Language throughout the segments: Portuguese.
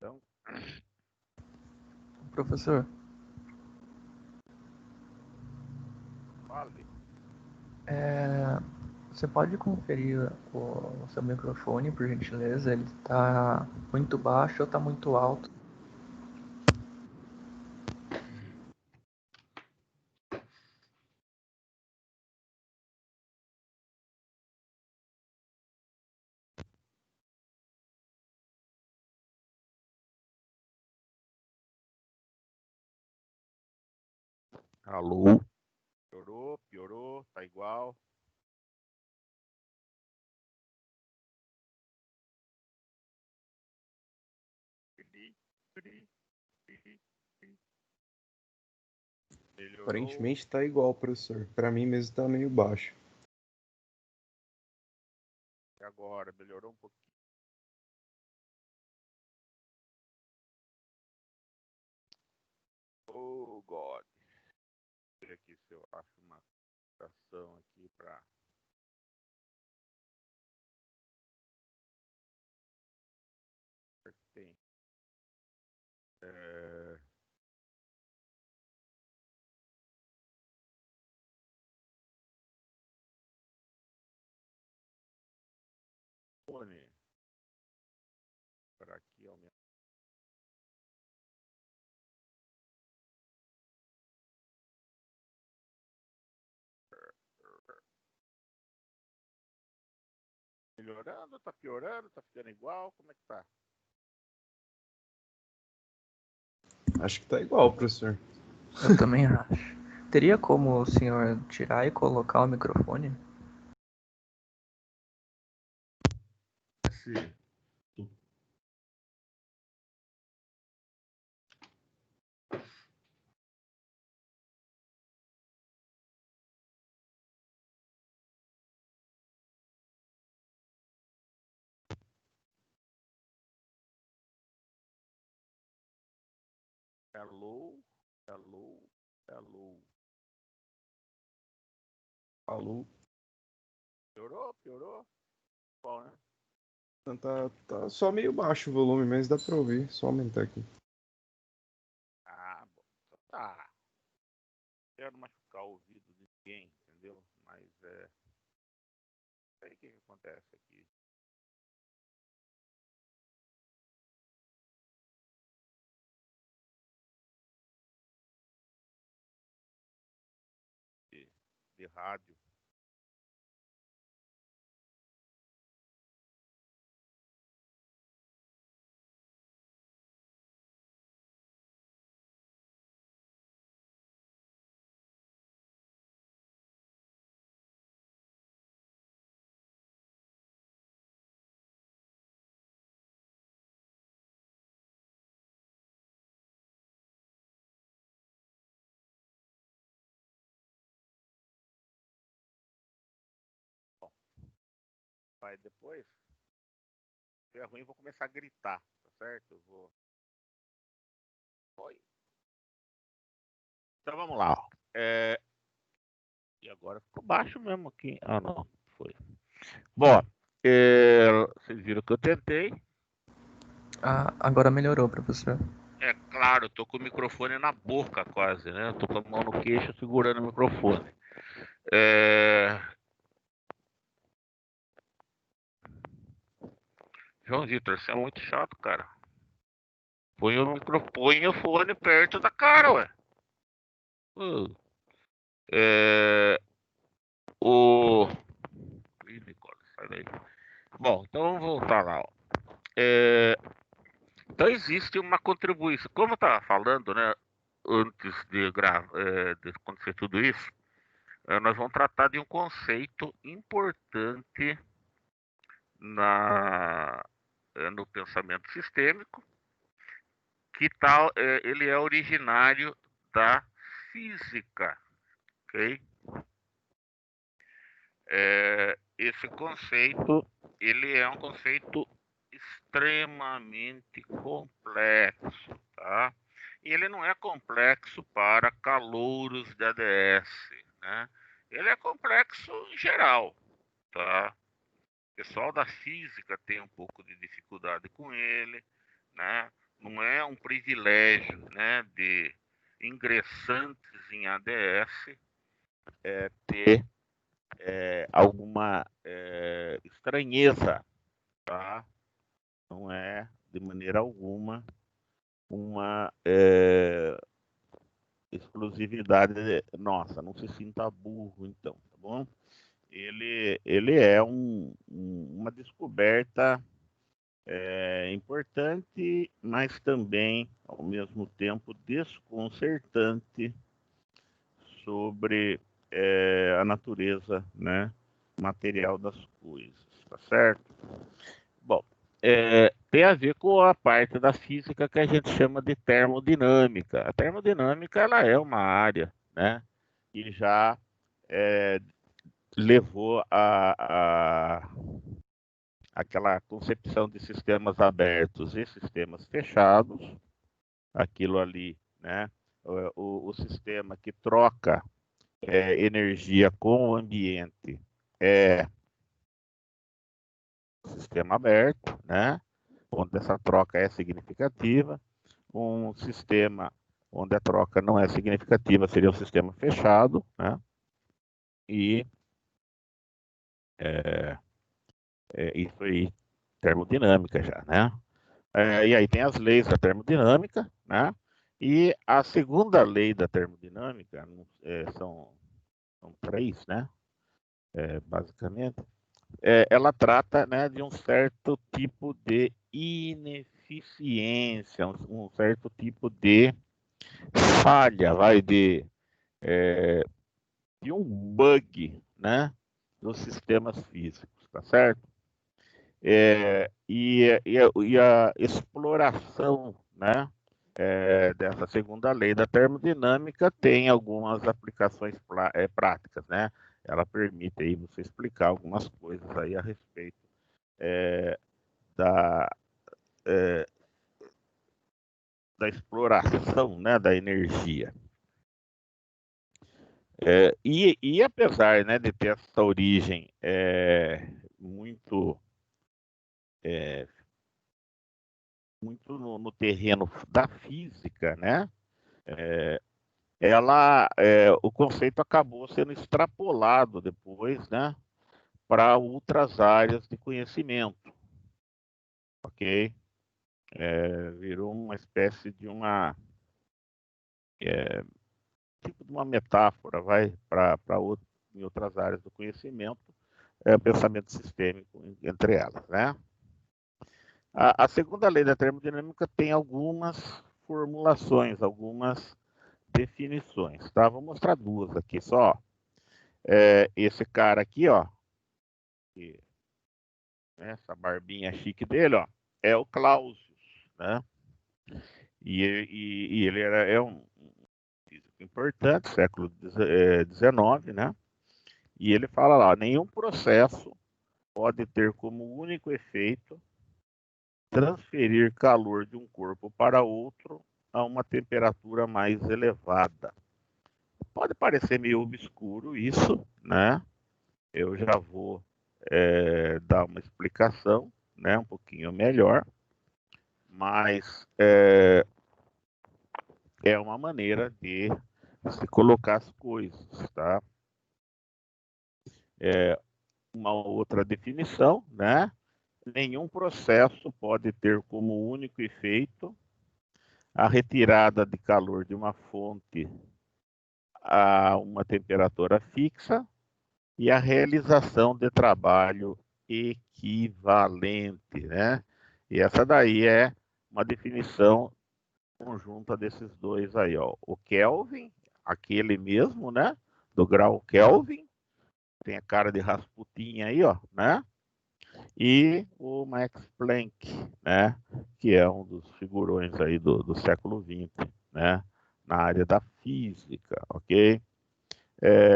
Então, Professor, fale. você pode conferir o seu microfone, por gentileza? Ele está muito baixo ou está muito alto? Alô? Piorou, tá igual. Melhorou. Aparentemente tá igual, professor. Pra mim mesmo tá meio baixo. E agora, melhorou um pouquinho. Oh, God. Vou ver aqui se eu acho uma ação aqui pra... Tem. Fone. Para aqui aumentar. Melhorando, tá piorando, tá ficando igual, como é que tá? Acho que tá igual, professor. Eu também acho. Teria como o senhor tirar e colocar o microfone? Sim. Alô? Alô? Piorou? Bom, né? Tá só meio baixo o volume, mas dá pra ouvir. Só aumentar aqui. Ah, bom. Então tá. Quero machucar o ouvido de ninguém, entendeu? Mas aí o que acontece aqui? De rádio. Bom, vai depois. Se é ruim, eu vou começar a gritar, tá certo? Eu vou. Oi. Então vamos lá, ó. E agora ficou baixo mesmo aqui. Ah, não. Foi. Bom, vocês viram que eu tentei. Ah, agora melhorou, professor. É claro, eu tô com o microfone na boca quase, né? Eu tô com a mão no queixo segurando o microfone. João Vitor, você é muito chato, cara. Põe o fone perto da cara, ué. Uh, é, o... Ih, Nicola, sai daí. Bom, então vamos voltar lá, ó. Então existe uma contribuição. Como eu estava falando, né? Antes de de acontecer tudo isso, nós vamos tratar de um conceito importante no pensamento sistêmico, que tal, ele é originário da física, ok? Esse conceito, ele é um conceito extremamente complexo, tá? E ele não é complexo para calouros de ADS, né? Ele é complexo em geral, tá? O pessoal da física tem um pouco de dificuldade com ele, né? um privilégio, né, de ingressantes em ADS ter alguma estranheza, tá? Não é de maneira alguma uma exclusividade nossa. Não se sinta burro, então, tá bom? Ele é uma descoberta importante, mas também, ao mesmo tempo, desconcertante sobre a natureza, né, material das coisas, tá certo? Bom, tem a ver com a parte da física que a gente chama de termodinâmica. A termodinâmica ela é uma área, né, que já levou aquela concepção de sistemas abertos e sistemas fechados, aquilo ali, né, o sistema que troca energia com o ambiente é sistema aberto, né, onde essa troca é significativa. Um sistema onde a troca não é significativa seria um sistema fechado, né, e isso aí, termodinâmica já, né? E aí tem as leis da termodinâmica, né? E a segunda lei da termodinâmica, são três, né? Basicamente, ela trata, né, de um certo tipo de ineficiência, um certo tipo de falha, de um bug, né, dos sistemas físicos, tá certo? E a exploração, né, dessa segunda lei da termodinâmica tem algumas aplicações práticas, né? Ela permite aí você explicar algumas coisas aí a respeito da, da exploração, né, da energia. E apesar, né, de ter essa origem muito muito no terreno da física, né? O conceito acabou sendo extrapolado depois, né, para outras áreas de conhecimento, ok? Virou uma espécie de tipo de uma metáfora, para em outras áreas do conhecimento, pensamento sistêmico entre elas, né? A segunda lei da termodinâmica tem algumas formulações, algumas definições, tá? Vou mostrar duas aqui só. Esse cara aqui, ó, que, né, essa barbinha chique dele, ó, é o Clausius, né? E ele é um físico importante, século XIX, né? E ele fala lá, nenhum processo pode ter como único efeito transferir calor de um corpo para outro a uma temperatura mais elevada. Pode parecer meio obscuro isso, né? Eu já vou dar uma explicação, né, um pouquinho melhor, mas é uma maneira de se colocar as coisas, tá? Uma outra definição, né? Nenhum processo pode ter como único efeito a retirada de calor de uma fonte a uma temperatura fixa e a realização de trabalho equivalente, né? E essa daí é uma definição conjunta desses dois aí, ó. O Kelvin, aquele mesmo, né? Do grau Kelvin, tem a cara de Rasputin aí, ó, né? E o Max Planck, né? Que é um dos figurões aí do século XX, né? Na área da física, ok?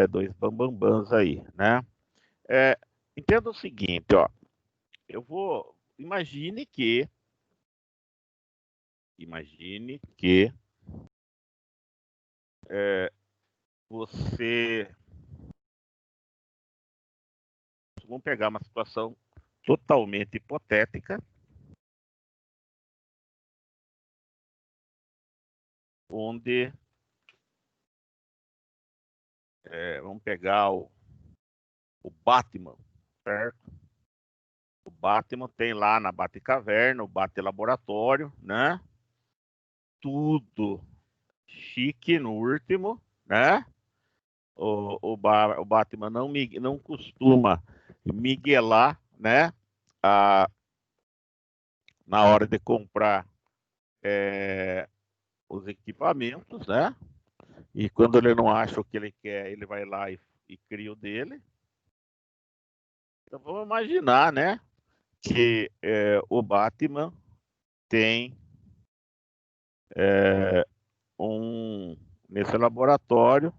Dois bambambãs aí, né? Entenda o seguinte, ó. Imagine que você, vamos pegar uma situação totalmente hipotética, onde vamos pegar o Batman, certo? O Batman tem lá na Batcaverna, o Bat-Laboratório, né? Tudo chique no último, né? O Batman não costuma miguelar, né? Na hora de comprar os equipamentos, né? E quando ele não acha o que ele quer, ele vai lá e cria o dele. Então vamos imaginar, né? Que o Batman tem nesse laboratório.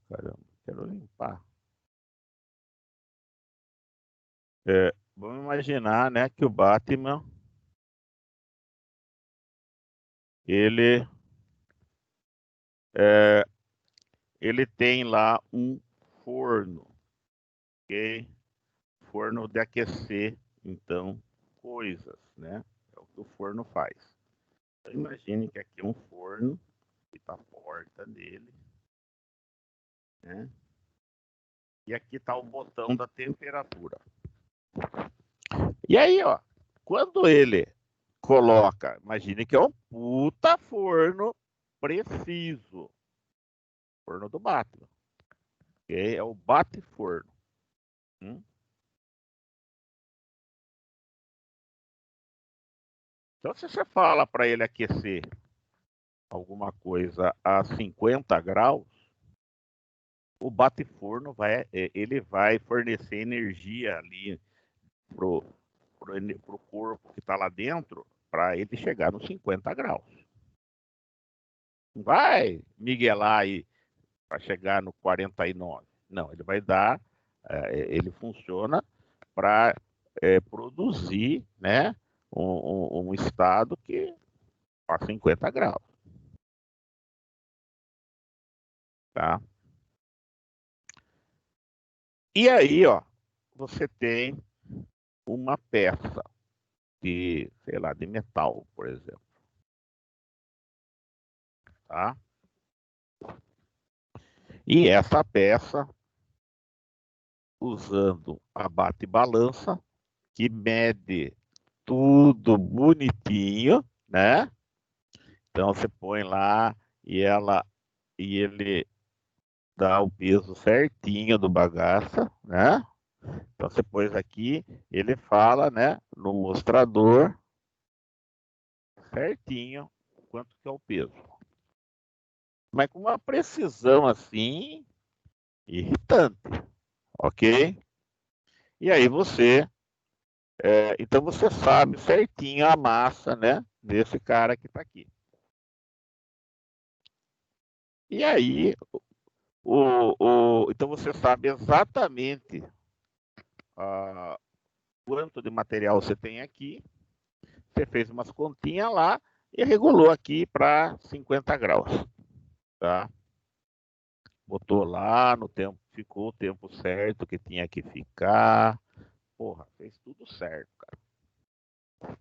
Caramba, quero limpar. Vamos imaginar, né, que o Batman ele tem lá um forno, ok? Forno de aquecer, então, coisas, né? É o que o forno faz. Então, imagine que aqui é um forno, que está a porta dele, né? E aqui está o botão da temperatura. E aí, ó, quando ele coloca, imagine que é um puta forno preciso. Forno do Batman. Okay? É o bate-forno. Então, se você fala para ele aquecer alguma coisa a 50 graus, o bate-forno ele vai fornecer energia ali pro corpo que está lá dentro para ele chegar nos 50 graus. Não vai miguelar aí para chegar no 49. Não, ele vai dar, ele funciona para produzir, né, um estado que a 50 graus. Tá? E aí, ó, você tem uma peça de, sei lá, de metal, por exemplo. Tá? E essa peça, usando a bate-balança, que mede tudo bonitinho, né? Então você põe lá e ele dá o peso certinho do bagaça, né? Então você pôs aqui, ele fala, né, no mostrador certinho quanto que é o peso. Mas com uma precisão assim irritante, ok? E aí então você sabe certinho a massa, né, desse cara que está aqui. E aí então você sabe exatamente quanto de material você tem aqui. Você fez umas continhas lá e regulou aqui para 50 graus, tá? Botou lá no tempo, ficou o tempo certo que tinha que ficar. Porra, fez tudo certo, cara.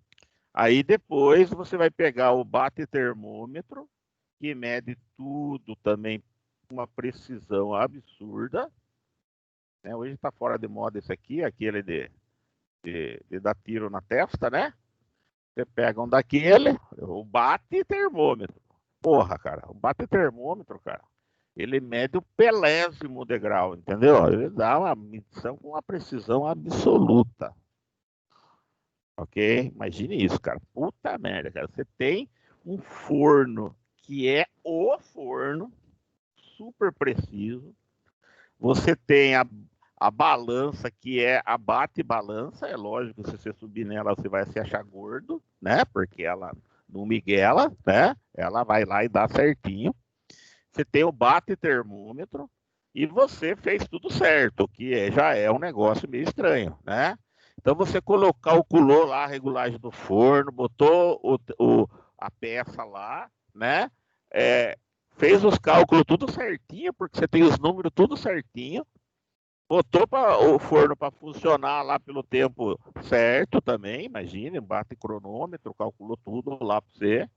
Aí depois você vai pegar o bate-termômetro, que mede tudo também com uma precisão absurda. Né? Hoje está fora de moda esse aqui, aquele de dar tiro na testa, né? Você pega um daquele, o bate-termômetro. Porra, cara, o bate-termômetro, cara, ele mede o pelésimo de grau, entendeu? Ele dá uma medição com uma precisão absoluta. Ok? Imagine isso, cara. Puta merda, cara. Você tem um forno que é o forno, super preciso. Você tem a balança, que é a bate-balança. É lógico, se você subir nela, você vai se achar gordo, né? Porque ela não miguela, né? Ela vai lá e dá certinho. Você tem o bate-termômetro e você fez tudo certo, que já é um negócio meio estranho, né? Então você calculou lá a regulagem do forno, botou a peça lá, né? Fez os cálculos tudo certinho, porque você tem os números tudo certinho. Botou o forno para funcionar lá pelo tempo certo também, imagine, bate cronômetro, calculou tudo lá para você.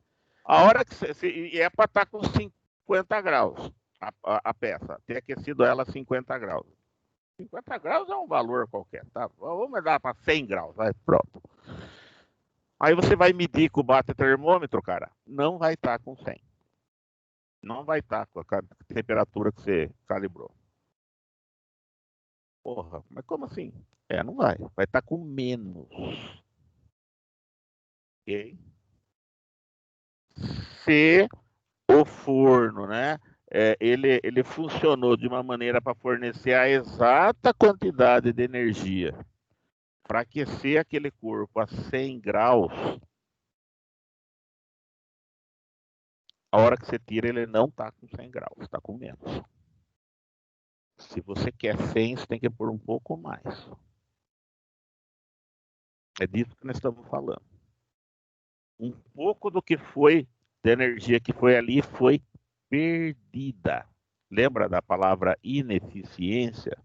A hora que você. E é para estar com 50 graus a peça. Ter aquecido ela a 50 graus. 50 graus é um valor qualquer, tá? Vamos dar para 100 graus, vai, pronto. Aí você vai medir com o bate-termômetro, cara, não vai estar com 100. Não vai estar com a temperatura que você calibrou. Porra, mas como assim? Não vai. Vai estar com menos. Ok? Se o forno, né? Ele funcionou de uma maneira para fornecer a exata quantidade de energia para aquecer aquele corpo a 100 graus, a hora que você tira ele não está com 100 graus, está com menos. Se você quer 100, você tem que pôr um pouco mais. É disso que nós estamos falando. Um pouco do que foi, da energia que foi ali, foi perdida. Lembra da palavra ineficiência?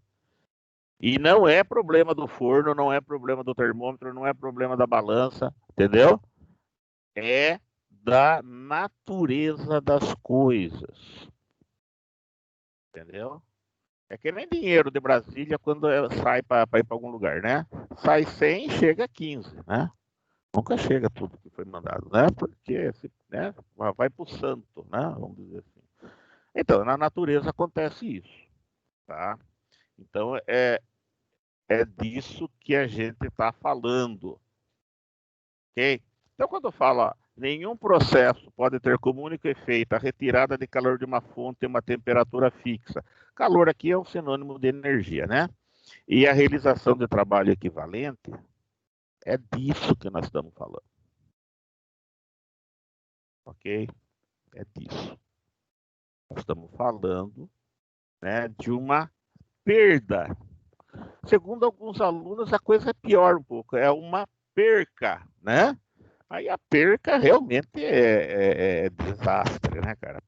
E não é problema do forno, não é problema do termômetro, não é problema da balança, entendeu? É da natureza das coisas. Entendeu? É que nem dinheiro de Brasília quando sai para ir para algum lugar, né? Sai 100, chega 15, né? Nunca chega tudo que foi mandado, né? Porque né, vai para o santo, né? Vamos dizer assim. Então, na natureza acontece isso, tá? Então, é disso que a gente está falando, ok? Então, quando eu falo, ó, nenhum processo pode ter como único efeito a retirada de calor de uma fonte em uma temperatura fixa. Calor aqui é um sinônimo de energia, né? E a realização de trabalho equivalente é disso que nós estamos falando. Ok? É disso. Nós estamos falando, né, de uma perda. Segundo alguns alunos, a coisa é pior um pouco. É uma perca, né? Aí a perca realmente é desastre, né, cara?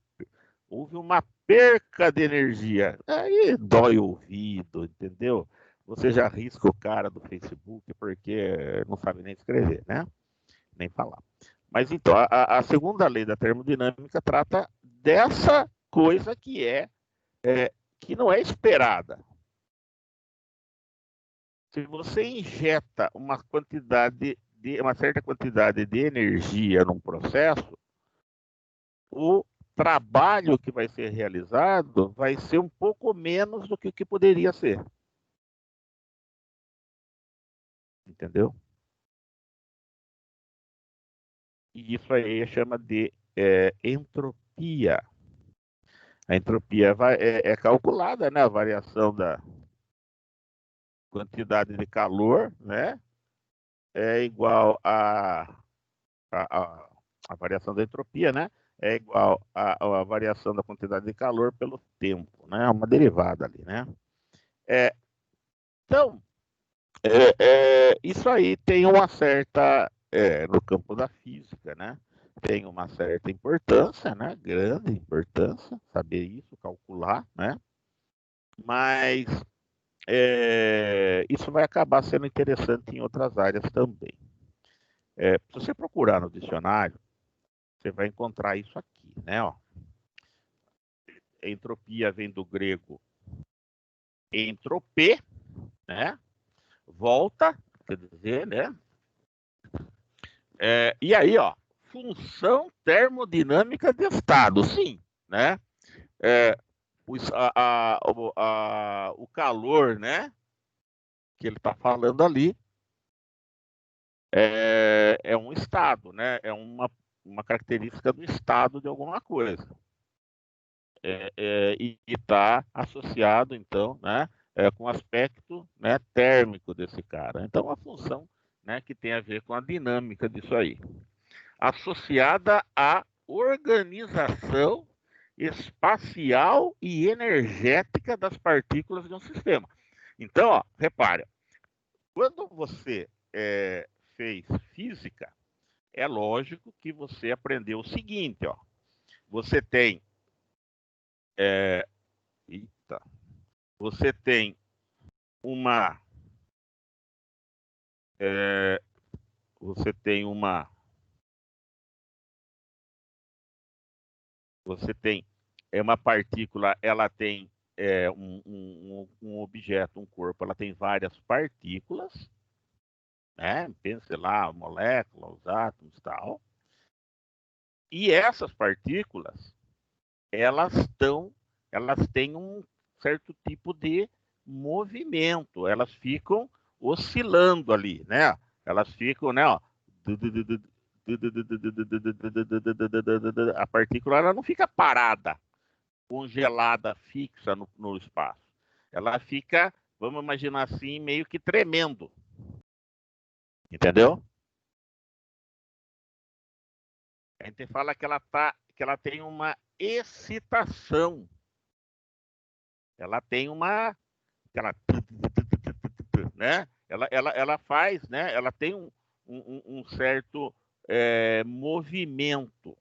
Houve uma perca de energia. Aí dói o ouvido, entendeu? Você já risca o cara do Facebook porque não sabe nem escrever, né? Nem falar. Mas então, a segunda lei da termodinâmica trata dessa coisa que não é esperada. Se você injeta uma certa quantidade de energia num processo, o trabalho que vai ser realizado vai ser um pouco menos do que o que poderia ser. Entendeu? E isso aí chama de entropia. A entropia é calculada, né? A variação da quantidade de calor, né? É igual a variação da entropia, né? É igual a variação da quantidade de calor pelo tempo, né? É uma derivada ali, né? É, então, isso aí tem uma certa, no campo da física, né? Tem uma certa importância, né? Grande importância, saber isso, calcular, né? Mas isso vai acabar sendo interessante em outras áreas também. Se você procurar no dicionário, você vai encontrar isso aqui, né? Ó. Entropia vem do grego entropê, né? Volta, quer dizer, né? E aí, ó, função termodinâmica de estado, sim, né? O calor, né? Que ele está falando ali é um estado, né? É uma característica do estado de alguma coisa. E está associado, então, né, com o aspecto, né, térmico desse cara. Então, a função, né, que tem a ver com a dinâmica disso aí, associada à organização espacial e energética das partículas de um sistema. Então, ó, repare, quando você fez física, é lógico que você aprendeu o seguinte, ó, você tem eita, você tem uma você tem você tem uma partícula, ela tem um objeto, um corpo, ela tem várias partículas, né? Pense lá, molécula, os átomos e tal. E essas partículas, elas têm um certo tipo de movimento, elas ficam oscilando ali, né? Elas ficam, né? Ó, a partícula ela não fica parada, congelada, fixa no espaço. Ela fica, vamos imaginar assim, meio que tremendo. Entendeu? A gente fala que ela tem uma excitação. Ela tem uma, né? Ela faz, né? Ela tem um certo movimento,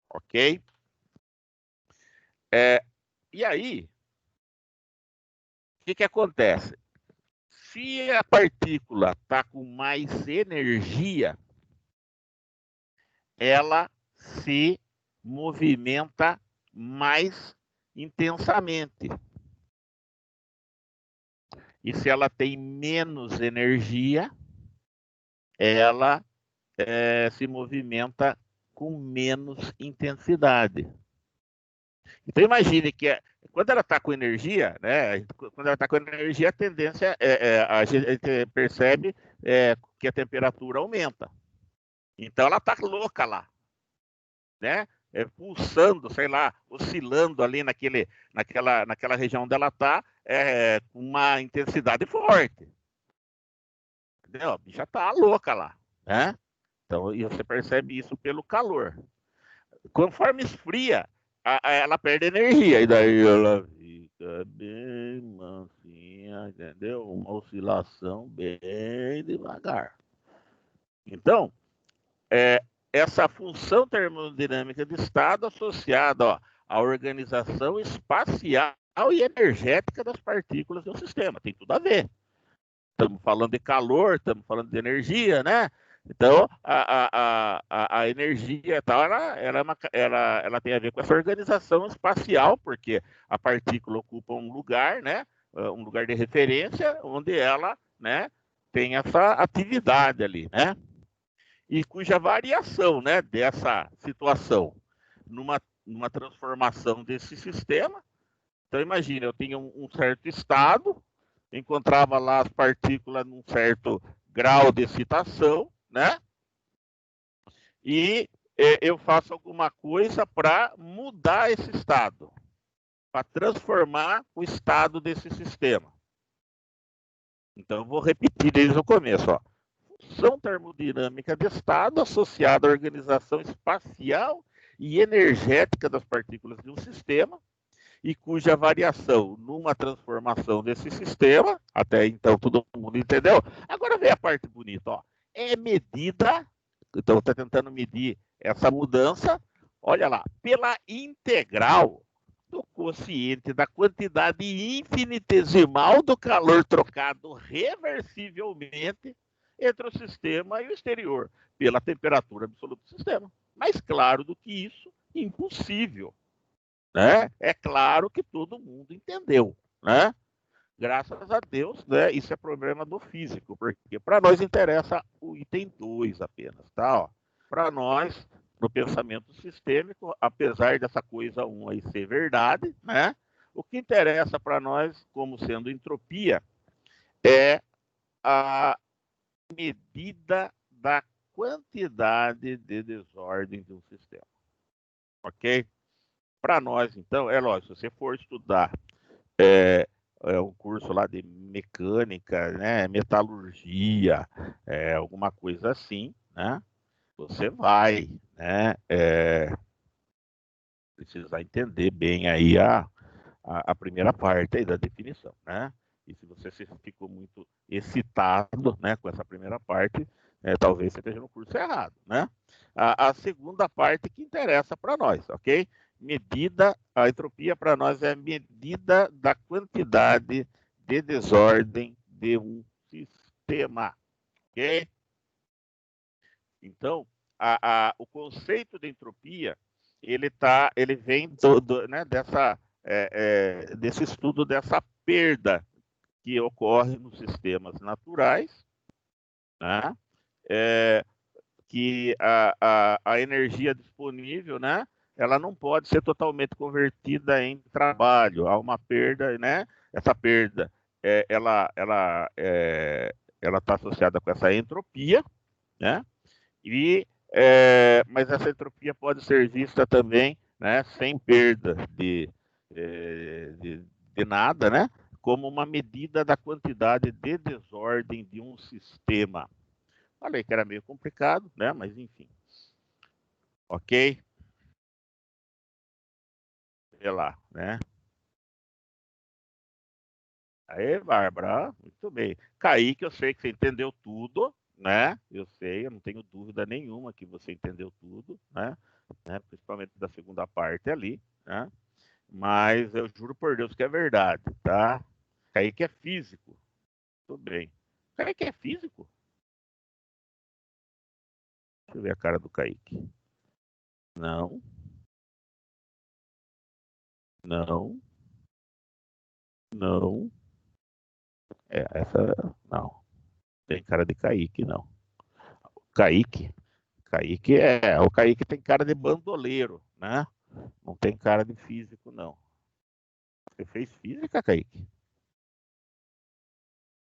ok? E aí, o que acontece? Se a partícula está com mais energia, ela se movimenta mais intensamente. E se ela tem menos energia, ela se movimenta com menos intensidade. Então imagine que quando ela está com energia, né? Quando ela está com energia, a tendência a gente percebe que a temperatura aumenta. Então ela está louca lá, né? Pulsando, sei lá, oscilando ali naquela região onde ela está, com uma intensidade forte. Entendeu? A bicha tá louca lá, né? Então, e você percebe isso pelo calor. Conforme esfria, ela perde energia, e daí ela fica bem mansinha, entendeu? Uma oscilação bem devagar. Então, essa função termodinâmica de estado associada, ó, à organização espacial e energética das partículas do sistema. Tem tudo a ver. Estamos falando de calor, estamos falando de energia, né? Então, a energia e tal, ela tem a ver com essa organização espacial, porque a partícula ocupa um lugar, né? Um lugar de referência, onde ela, né, tem essa atividade ali, né? E cuja variação, né, dessa situação numa transformação desse sistema. Então, imagina, eu tinha um certo estado, encontrava lá as partículas num certo grau de excitação, né? E eu faço alguma coisa para mudar esse estado, para transformar o estado desse sistema. Então, eu vou repetir desde o começo, ó. Função termodinâmica de estado associada à organização espacial e energética das partículas de um sistema, e cuja variação numa transformação desse sistema, até então todo mundo entendeu. Agora vem a parte bonita, ó. É medida, então está tentando medir essa mudança, olha lá, pela integral do quociente da quantidade infinitesimal do calor trocado reversivelmente entre o sistema e o exterior, pela temperatura absoluta do sistema. Mais claro do que isso, impossível. Né? É claro que todo mundo entendeu, né? Graças a Deus, né? Isso é problema do físico, porque para nós interessa o item 2 apenas, tá? Para nós, no pensamento sistêmico, apesar dessa coisa 1 aí ser verdade, né? O que interessa para nós, como sendo entropia, é a medida da quantidade de desordem de um sistema, ok? Para nós, então, é lógico, se você for estudar um curso lá de mecânica, né, metalurgia, alguma coisa assim, né, você vai, né, precisar entender bem aí a primeira parte aí da definição, né? E se você ficou muito excitado, né, com essa primeira parte, talvez você esteja no curso errado, né? A segunda parte que interessa para nós, ok? A entropia para nós é a medida da quantidade de desordem de um sistema, ok? Então, o conceito de entropia, ele vem né, desse estudo dessa perda que ocorre nos sistemas naturais, né? Que a energia disponível, né? Ela não pode ser totalmente convertida em trabalho. Há uma perda, né? Essa perda, ela está associada com essa entropia, né? Mas essa entropia pode ser vista também, né, sem perda de nada, né, como uma medida da quantidade de desordem de um sistema. Falei que era meio complicado, né, mas enfim. Ok? Vê lá, né? Aí, Bárbara, muito bem. Kaique, eu sei que você entendeu tudo, né? Eu sei, eu não tenho dúvida nenhuma que você entendeu tudo, né? Principalmente da segunda parte ali, né? Mas eu juro por Deus que é verdade, tá? Kaique é físico. Tudo bem. Kaique é físico? Deixa eu ver a cara do Kaique. Não, não, não. Essa não. Tem cara de Kaique, não. Kaique? O Kaique tem cara de bandoleiro, né? Não tem cara de físico, não. Você fez física, Kaique?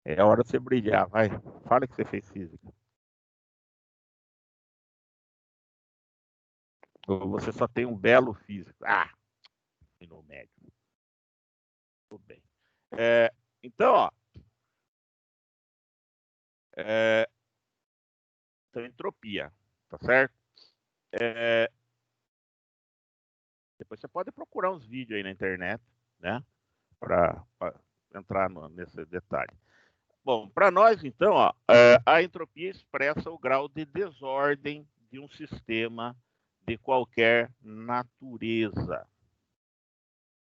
É hora de você brilhar, vai. Fala que você fez física. Ou você só tem um belo físico. Ah, ensino médio. Tudo bem. Então, ó. Então, entropia, tá certo? Depois você pode procurar uns vídeos aí na internet, né? Para entrar nesse detalhe. Bom, para nós, então, ó, a entropia expressa o grau de desordem de um sistema de qualquer natureza.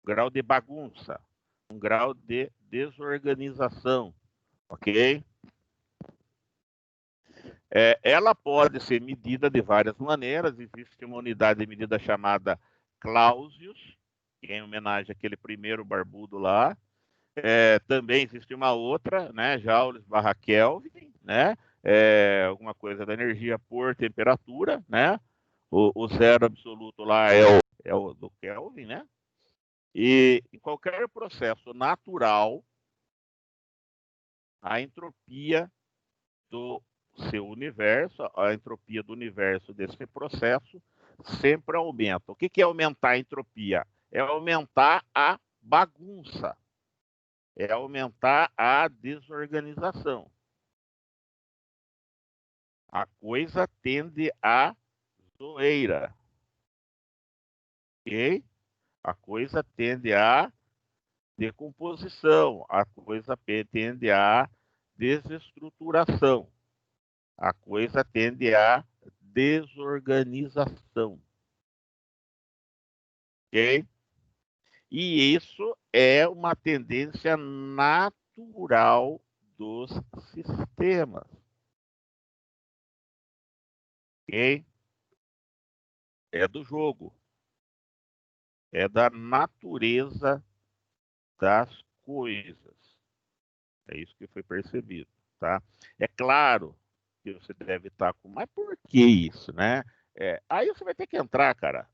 Grau de bagunça, um grau de desorganização, ok? Ela pode ser medida de várias maneiras. Existe uma unidade de medida chamada Clausius, que é em homenagem àquele primeiro barbudo lá. Também existe uma outra, né, Joules/Kelvin, né? Alguma coisa da energia por temperatura, né? O zero absoluto lá é o do Kelvin, né? E em qualquer processo natural, a entropia do seu universo, a entropia do universo desse processo sempre aumenta. O que é aumentar a entropia? É aumentar a bagunça, é aumentar a desorganização. A coisa tende a zoeira, ok? A coisa tende a decomposição, a coisa tende a desestruturação, a coisa tende a desorganização, ok? E isso é uma tendência natural dos sistemas, ok? É do jogo, é da natureza das coisas. É isso que foi percebido, tá? É claro que você deve estar com, mas por que isso, né? Aí você vai ter que entrar, cara,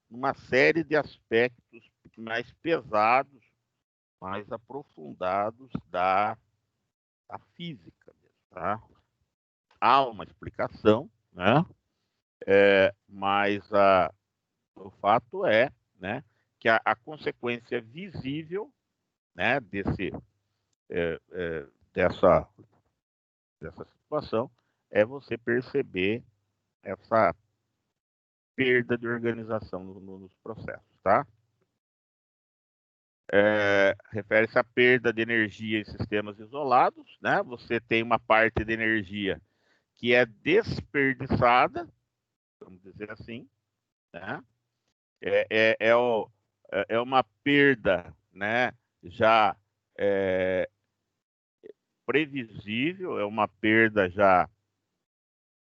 numa série de aspectos mais pesados, mais aprofundados da física, tá? Há uma explicação, né? Mas o fato é, né, que a consequência visível, né, dessa situação é você perceber essa perda de organização nos processos, tá? Refere-se à perda de energia em sistemas isolados, né? Você tem uma parte de energia que é desperdiçada, vamos dizer assim, né? É uma perda, né? Já previsível, é uma perda já,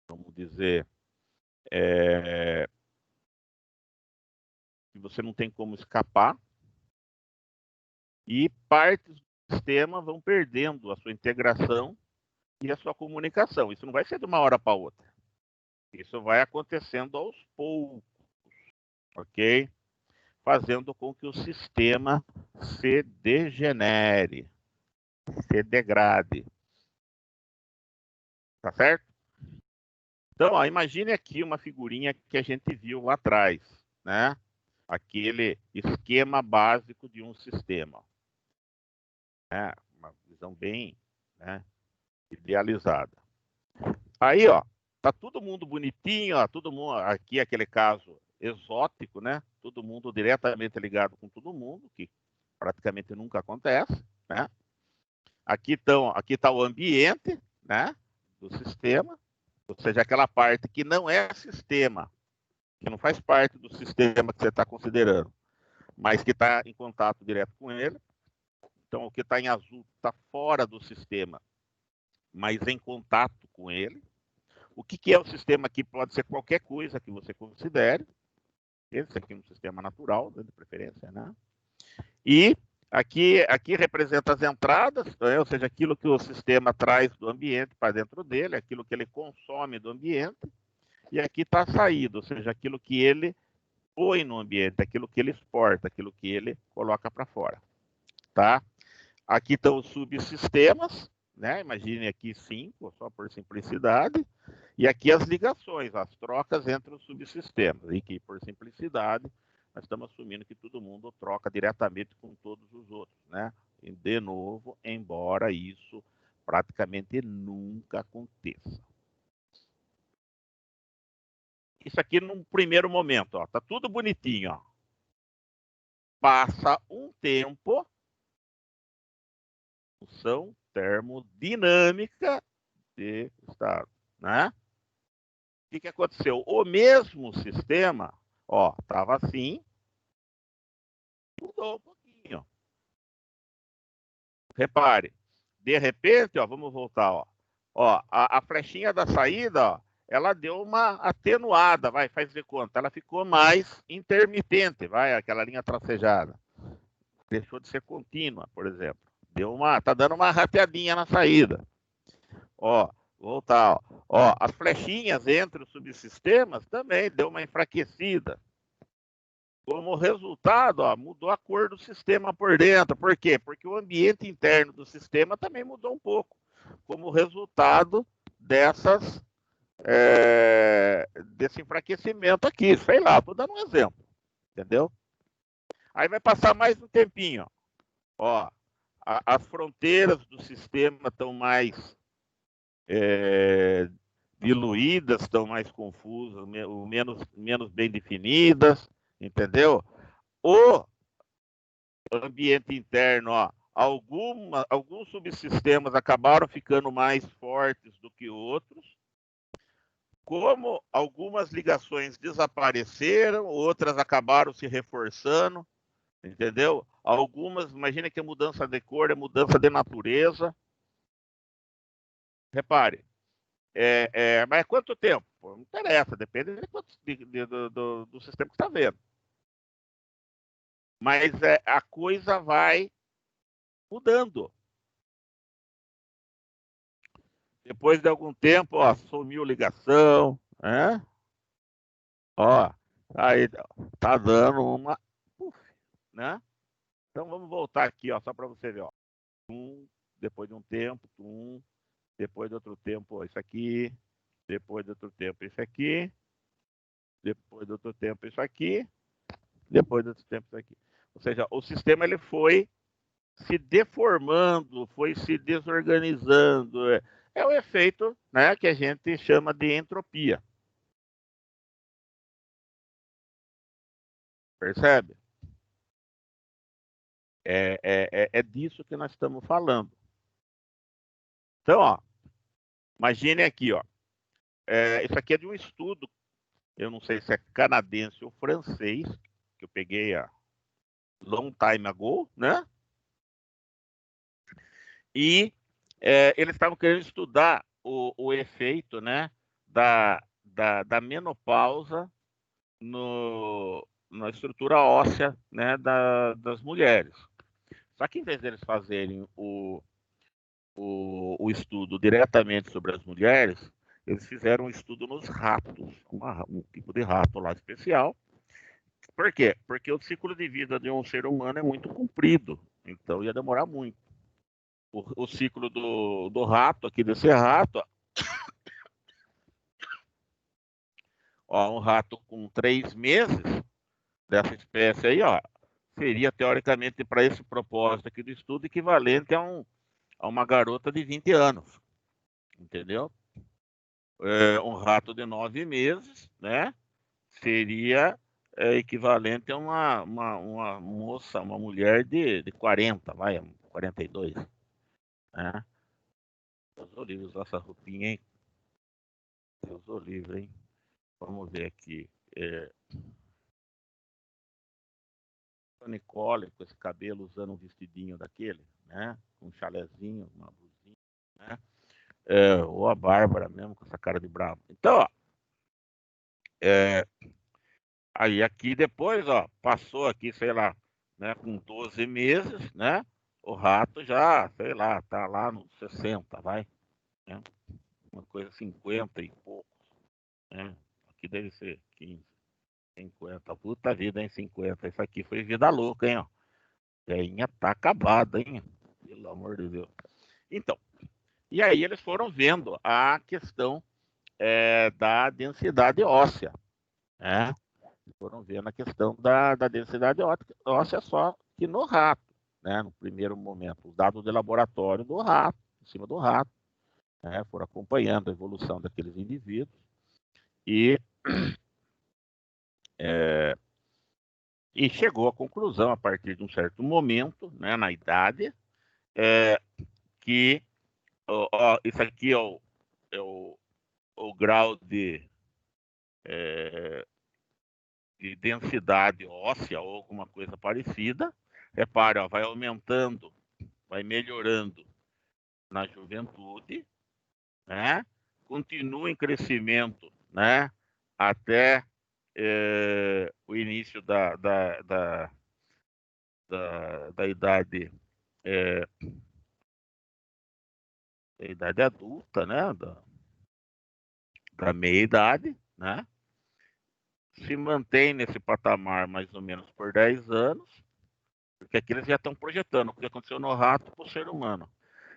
vamos dizer, que você não tem como escapar, e partes do sistema vão perdendo a sua integração e a sua comunicação. Isso não vai ser de uma hora para outra. Isso vai acontecendo aos poucos, ok? Fazendo com que o sistema se degenere, se degrade. Tá certo? Então, ó, imagine aqui uma figurinha que a gente viu lá atrás, né? Aquele esquema básico de um sistema. Uma visão bem, né, idealizada. Aí, ó, tá todo mundo bonitinho, ó, todo mundo, aqui aquele caso exótico, né? Todo mundo diretamente ligado com todo mundo, que praticamente nunca acontece, né? Aqui tá o ambiente, né, do sistema, ou seja, aquela parte que não é sistema, que não faz parte do sistema que você está considerando, mas que está em contato direto com ele. Então, o que está em azul está fora do sistema, mas em contato com ele. O que é o sistema aqui? Pode ser qualquer coisa que você considere. Esse aqui é um sistema natural, de preferência, né? E aqui representa as entradas, né? Ou seja, aquilo que o sistema traz do ambiente para dentro dele, aquilo que ele consome do ambiente. E aqui está a saída, ou seja, aquilo que ele põe no ambiente, aquilo que ele exporta, aquilo que ele coloca para fora. Tá? Aqui estão os subsistemas, né? Imagine aqui 5, só por simplicidade. E aqui as ligações, as trocas entre os subsistemas. E que, por simplicidade, nós estamos assumindo que todo mundo troca diretamente com todos os outros, né? E, de novo, embora isso praticamente nunca aconteça. Isso aqui num primeiro momento, ó, tá tudo bonitinho, ó. Passa um tempo, função termodinâmica de estado, né? O que aconteceu? O mesmo sistema, ó, tava assim, mudou um pouquinho. Repare, de repente, ó, vamos voltar, ó. Ó, a flechinha da saída, ó, ela deu uma atenuada, vai, faz de conta. Ela ficou mais intermitente, vai, aquela linha tracejada. Deixou de ser contínua, por exemplo. Tá dando uma rateadinha na saída. Ó, voltar, ó, as flechinhas entre os subsistemas também deu uma enfraquecida. Como resultado, ó, mudou a cor do sistema por dentro. Por quê? Porque o ambiente interno do sistema também mudou um pouco, como resultado desse enfraquecimento aqui. Sei lá, estou dando um exemplo, entendeu? Aí vai passar mais um tempinho. Ó, as fronteiras do sistema estão mais diluídas, estão mais confusas, menos bem definidas, entendeu? O ambiente interno, ó, alguns subsistemas acabaram ficando mais fortes do que outros. Como algumas ligações desapareceram, outras acabaram se reforçando, entendeu? Algumas, imagina que a mudança de cor é mudança de natureza. Repare, mas quanto tempo? Pô, não interessa, depende do sistema que está vendo. Mas a coisa vai mudando. Depois de algum tempo, ó, sumiu ligação, né? Ó, aí tá dando uma, né? Então vamos voltar aqui, ó, só para você ver, ó. Depois de um tempo, depois de outro tempo, isso aqui, depois de outro tempo, isso aqui, depois de outro tempo, isso aqui, depois de outro tempo, isso aqui. Ou seja, o sistema ele foi se deformando, foi se desorganizando. É o efeito, né, que a gente chama de entropia. Percebe? É disso que nós estamos falando. Então, ó, imagine aqui, ó. Isso aqui é de um estudo, eu não sei se é canadense ou francês, que eu peguei a long time ago, né? E eles estavam querendo estudar o efeito, né, da menopausa na estrutura óssea, né, das mulheres. Só que em vez deles fazerem o estudo diretamente sobre as mulheres, eles fizeram um estudo nos ratos, um tipo de rato lá especial. Por quê? Porque o ciclo de vida de um ser humano é muito comprido, então ia demorar muito. O ciclo do rato, aqui desse rato, ó, um rato com 3 meses dessa espécie aí, ó, seria teoricamente para esse propósito aqui do estudo equivalente a uma garota de 20 anos, entendeu? Um rato de 9 meses, né? Seria equivalente a uma moça, uma mulher de 40, vai, 42, né? Deus o livre usar essa roupinha, hein? Deus o livre, hein? Vamos ver aqui. A Nicole com esse cabelo usando um vestidinho daquele, né? Um chalezinho, uma blusinha, né? Ou a Bárbara mesmo com essa cara de bravo. Então, ó, aí aqui depois, ó, passou aqui, sei lá, né, com 12 meses, né? O rato já, sei lá, tá lá nos 60, vai, né? Uma coisa 50 e pouco, né? Aqui deve ser 15, 50. Puta vida, hein, 50. Isso aqui foi vida louca, hein, ó. Veinha tá acabada, hein? Pelo amor de Deus. Então, e aí eles foram vendo a questão da densidade óssea, né? Foram vendo a questão da densidade óssea só que no rato, né? No primeiro momento, os dados de laboratório do rato, em cima do rato, né? Foram acompanhando a evolução daqueles indivíduos e, e chegou à conclusão, a partir de um certo momento, né, na idade, que isso aqui é o grau de densidade óssea ou alguma coisa parecida. Repare, ó, vai aumentando, vai melhorando na juventude, né? Continua em crescimento, né? Até o início da idade da idade adulta, né? Da meia idade, né? Se mantém nesse patamar mais ou menos por 10 anos, porque aqui eles já estão projetando o que aconteceu no rato para o ser humano.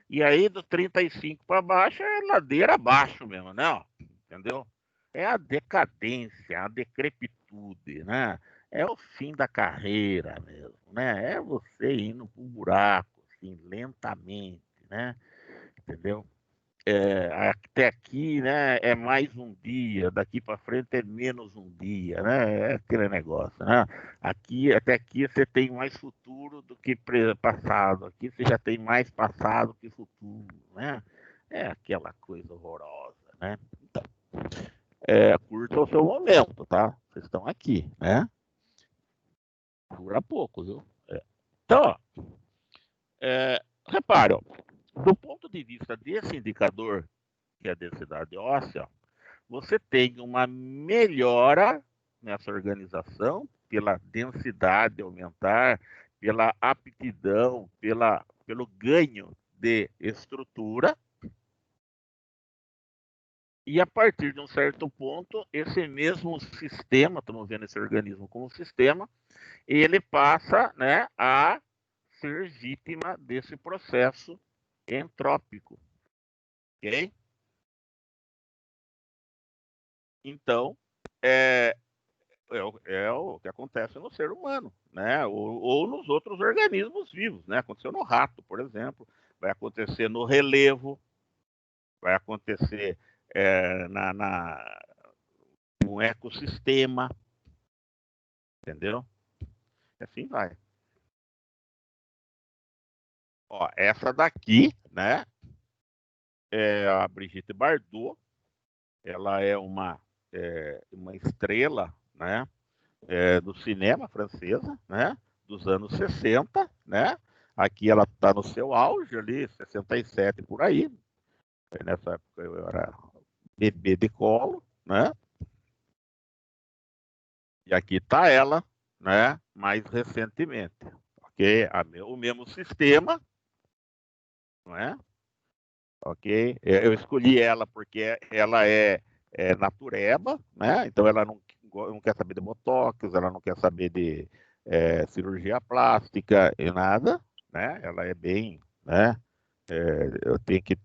E aí, do 35 para baixo, é ladeira abaixo mesmo, né? Ó, entendeu? É a decadência, a decrepitude, né? É o fim da carreira mesmo, né? É você indo para um buraco, assim, lentamente, né? Entendeu? Até aqui, né, é mais um dia, daqui para frente é menos um dia, né? É aquele negócio, né? Até aqui você tem mais futuro do que passado, aqui você já tem mais passado que futuro, né? É aquela coisa horrorosa, né? Então, curta o seu momento, tá? Vocês estão aqui, né? Dura pouco, viu? Então, ó, repare, ó, do ponto de vista desse indicador, que é a densidade óssea, você tem uma melhora nessa organização pela densidade aumentar, pela aptidão, pelo ganho de estrutura. E a partir de um certo ponto, esse mesmo sistema, estamos vendo esse organismo como sistema, ele passa, né, a ser vítima desse processo entrópico. Ok? Então, é o que acontece no ser humano, né? Ou nos outros organismos vivos, né? Aconteceu no rato, por exemplo, vai acontecer no relevo, vai acontecer no ecossistema, entendeu? E assim vai. Ó, essa daqui, né? É a Brigitte Bardot, ela é uma estrela, né? Do cinema francesa, né? Dos anos 60, né? Aqui ela está no seu auge ali, 67 por aí. Nessa época eu era bebê de colo, né? E aqui está ela, né, mais recentemente. Ok? O mesmo sistema, não é? Ok? Eu escolhi ela porque ela é natureba, né? Então ela não quer saber de botox, ela não quer saber de cirurgia plástica e nada, né? Ela é bem, né? Eu tenho que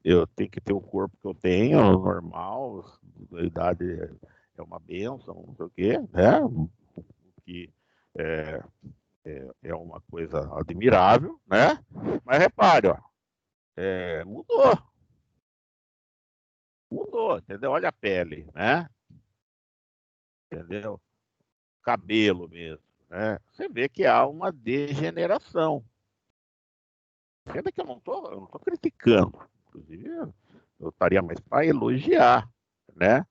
ter o corpo que eu tenho, normal, a idade é uma bênção, não sei o quê, né? Que é, é uma coisa admirável, né? Mas repare, ó, mudou, entendeu? Olha a pele, né? Entendeu? Cabelo mesmo, né? Você vê que há uma degeneração. Sendo que eu não tô criticando, inclusive eu estaria mais para elogiar, né?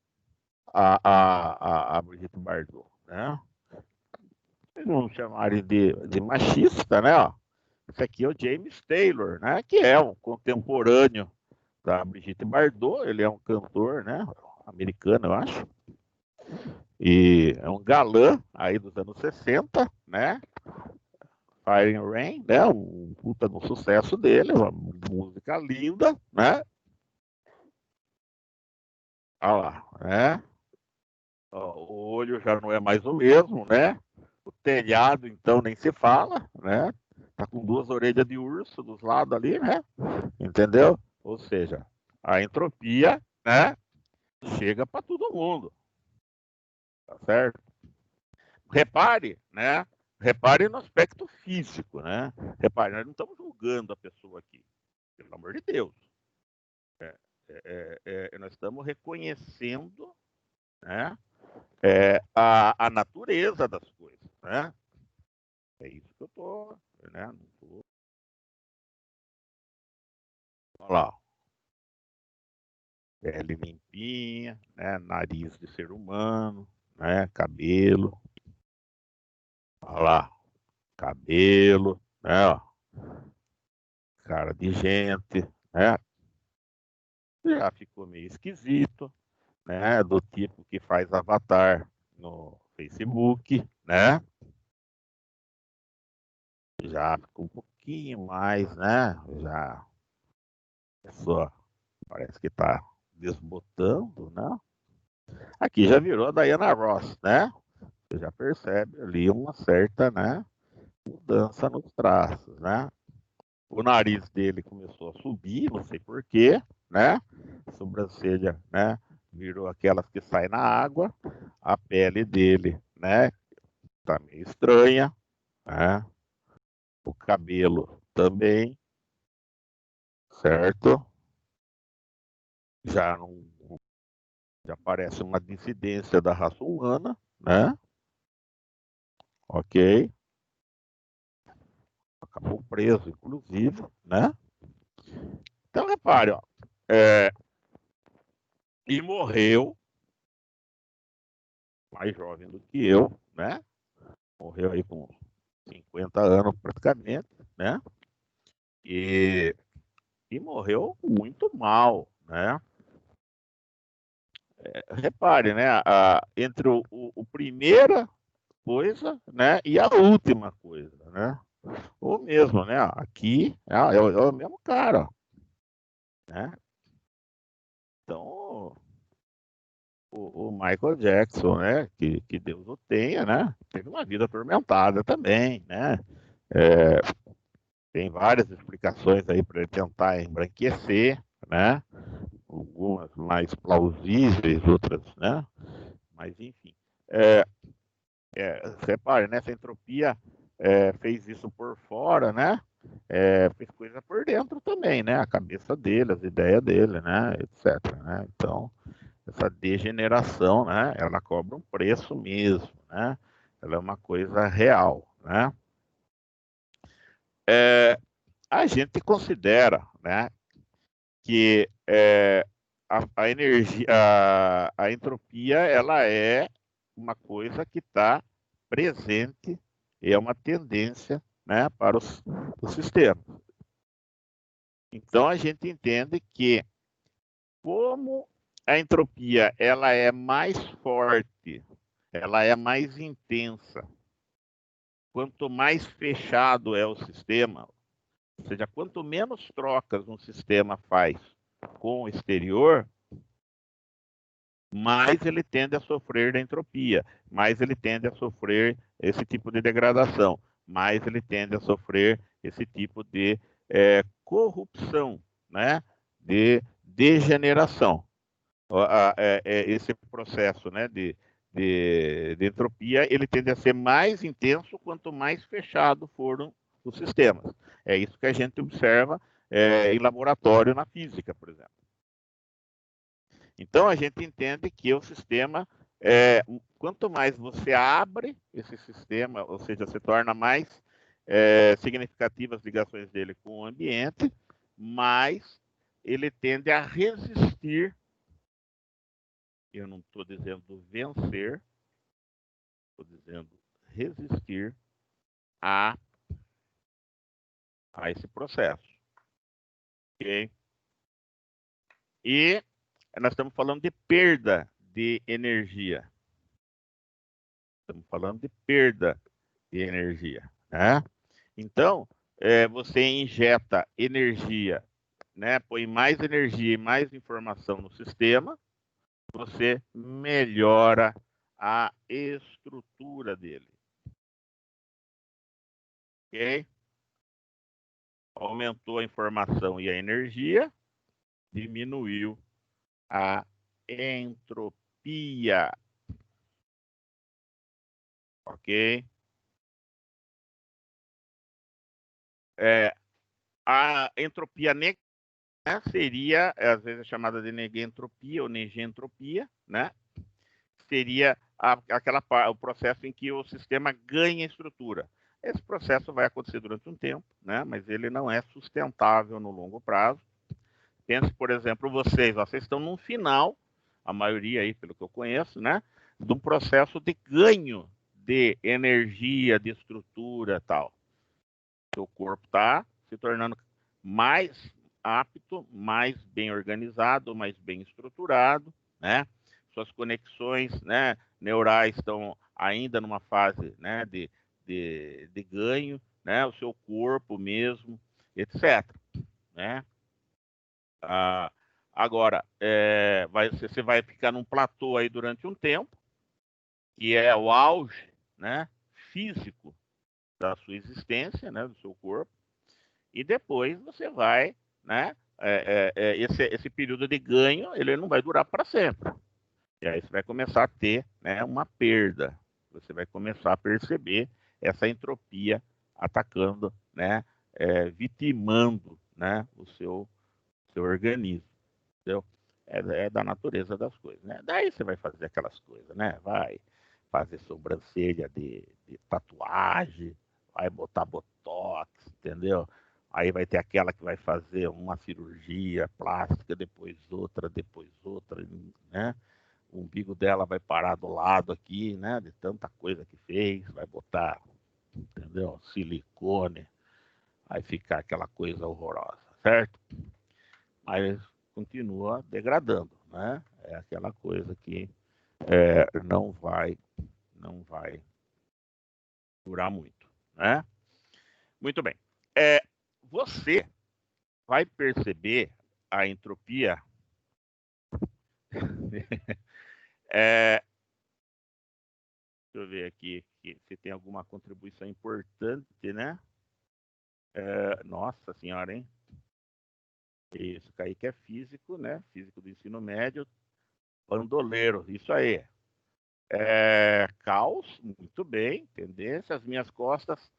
A Brigitte Bardot, né? Se não chamarem de machista, né? Ó, esse aqui é o James Taylor, né? Que é um contemporâneo da Brigitte Bardot. Ele é um cantor, né? Americano, eu acho. E é um galã aí dos anos 60, né? Fire and Rain, né? Um puta no sucesso dele, uma música linda, né? Olha lá, né? Ó, o olho já não é mais o mesmo, né? O telhado, então, nem se fala, né? Tá com duas orelhas de urso dos lados ali, né? Entendeu? Ou seja, a entropia, né? Chega para todo mundo, tá certo? Repare, né? Repare no aspecto físico, né? Repare, nós não estamos julgando a pessoa aqui, pelo amor de Deus. Nós estamos reconhecendo, né? A natureza das coisas, né? É isso que eu tô, né? Não tô... Olha lá, pele limpinha, né? Nariz de ser humano, né? Cabelo, olha lá, cabelo, né? Ó, cara de gente, né? Já ficou meio esquisito, né? Do tipo que faz avatar no Facebook, né? Já ficou um pouquinho mais, né? Já a pessoa parece que tá desbotando, né? Aqui já virou a Diana Ross, né? Você já percebe ali uma certa, né, mudança nos traços, né? O nariz dele começou a subir, não sei por quê, né? A sobrancelha, né, virou aquelas que saem na água. A pele dele, né, tá meio estranha, né? O cabelo também, certo? Já não, já parece uma dissidência da raça humana, né? Ok, acabou preso, inclusive, né? Então repare, ó, é, e morreu mais jovem do que eu, né? Morreu aí com 50 anos praticamente, né? E, e morreu muito mal, né? Repare, né? Entre o primeira coisa, né? E a última coisa, né? Ou mesmo, né? Aqui é o mesmo cara, né? Então, o Michael Jackson, né? Que Deus o tenha, né? Teve uma vida atormentada também, né? É, tem várias explicações aí para ele tentar embranquecer, né? Algumas mais plausíveis, outras, né? Mas enfim, é, repare, né? Essa entropia fez isso por fora, né? Fez coisa por dentro também, né? A cabeça dele, as ideias dele, né? Etc. Né? Então, essa degeneração, né? Ela cobra um preço mesmo, né? Ela é uma coisa real, né? A gente considera, né? Que a energia, a entropia, ela é uma coisa que está presente e é uma tendência, né, para os sistemas. Então a gente entende que como a entropia ela é mais forte, ela é mais intensa quanto mais fechado é o sistema, ou seja, quanto menos trocas um sistema faz com o exterior, mais ele tende a sofrer da entropia, mais ele tende a sofrer esse tipo de degradação, mais ele tende a sofrer esse tipo de corrupção, né? De degeneração. Esse processo, né, de entropia, ele tende a ser mais intenso quanto mais fechado foram os sistemas. É isso que a gente observa em laboratório na física, por exemplo. Então, a gente entende que o sistema, quanto mais você abre esse sistema, ou seja, você torna mais significativas as ligações dele com o ambiente, mais ele tende a resistir. Eu não estou dizendo vencer, estou dizendo resistir a esse processo. Ok? E nós estamos falando de perda de energia. Estamos falando de perda de energia, né? Então, você injeta energia, né? Põe mais energia e mais informação no sistema, você melhora a estrutura dele. Ok? Aumentou a informação e a energia, diminuiu a entropia. Ok? A entropia negativa, né, seria, às vezes, chamada de negentropia ou negentropia, né? Seria o processo em que o sistema ganha estrutura. Esse processo vai acontecer durante um tempo, né? Mas ele não é sustentável no longo prazo. Pense, por exemplo, vocês estão no final, a maioria aí, pelo que eu conheço, né? De um processo de ganho de energia, de estrutura e tal. Seu corpo está se tornando mais apto, mais bem organizado, mais bem estruturado, né? Suas conexões, né, neurais estão ainda numa fase, né, de ganho, né? O seu corpo mesmo, etc. Né? Agora, você vai ficar num platô aí durante um tempo, que é o auge, né, físico da sua existência, né, do seu corpo, e depois você vai, né, esse período de ganho, ele não vai durar para sempre. E aí você vai começar a ter, né, uma perda. Você vai começar a perceber essa entropia atacando, né, vitimando, né, o seu organismo. Entendeu? É da natureza das coisas, né? Daí você vai fazer aquelas coisas, né? Vai fazer sobrancelha de tatuagem, vai botar botox, entendeu? Aí vai ter aquela que vai fazer uma cirurgia plástica, depois outra, né? O umbigo dela vai parar do lado aqui, né? De tanta coisa que fez, vai botar, entendeu? Silicone, aí ficar aquela coisa horrorosa, certo? Mas continua degradando, né? É aquela coisa que não vai durar muito, né? Muito bem. Você vai perceber a entropia. Deixa eu ver aqui se tem alguma contribuição importante, né? Nossa senhora, hein? Isso, Kaique é físico, né? Físico do ensino médio, bandoleiro, isso aí. Caos, muito bem, tendência. As minhas costas,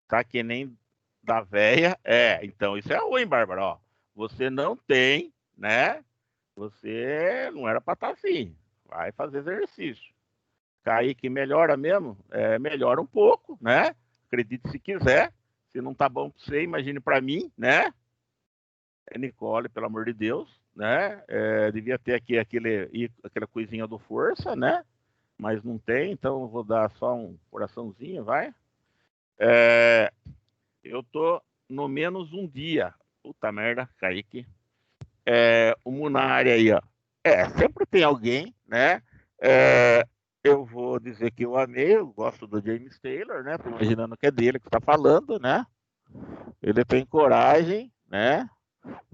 tá que nem da véia. Então isso é ruim, Bárbara. Ó, você não tem, né? Você não era para estar assim. Vai fazer exercício. Kaique melhora mesmo? Melhora um pouco, né? Acredite se quiser. Se não tá bom para você, imagine para mim, né? Nicole, pelo amor de Deus, né? Devia ter aqui aquela coisinha do força, né? Mas não tem, então eu vou dar só um coraçãozinho, vai. Eu tô no menos um dia. Puta merda, Kaique. O Munari aí, ó. Sempre tem alguém, né? Eu vou dizer que eu amei, eu gosto do James Taylor, né? Tô imaginando que é dele que está falando, né? Ele tem coragem, né?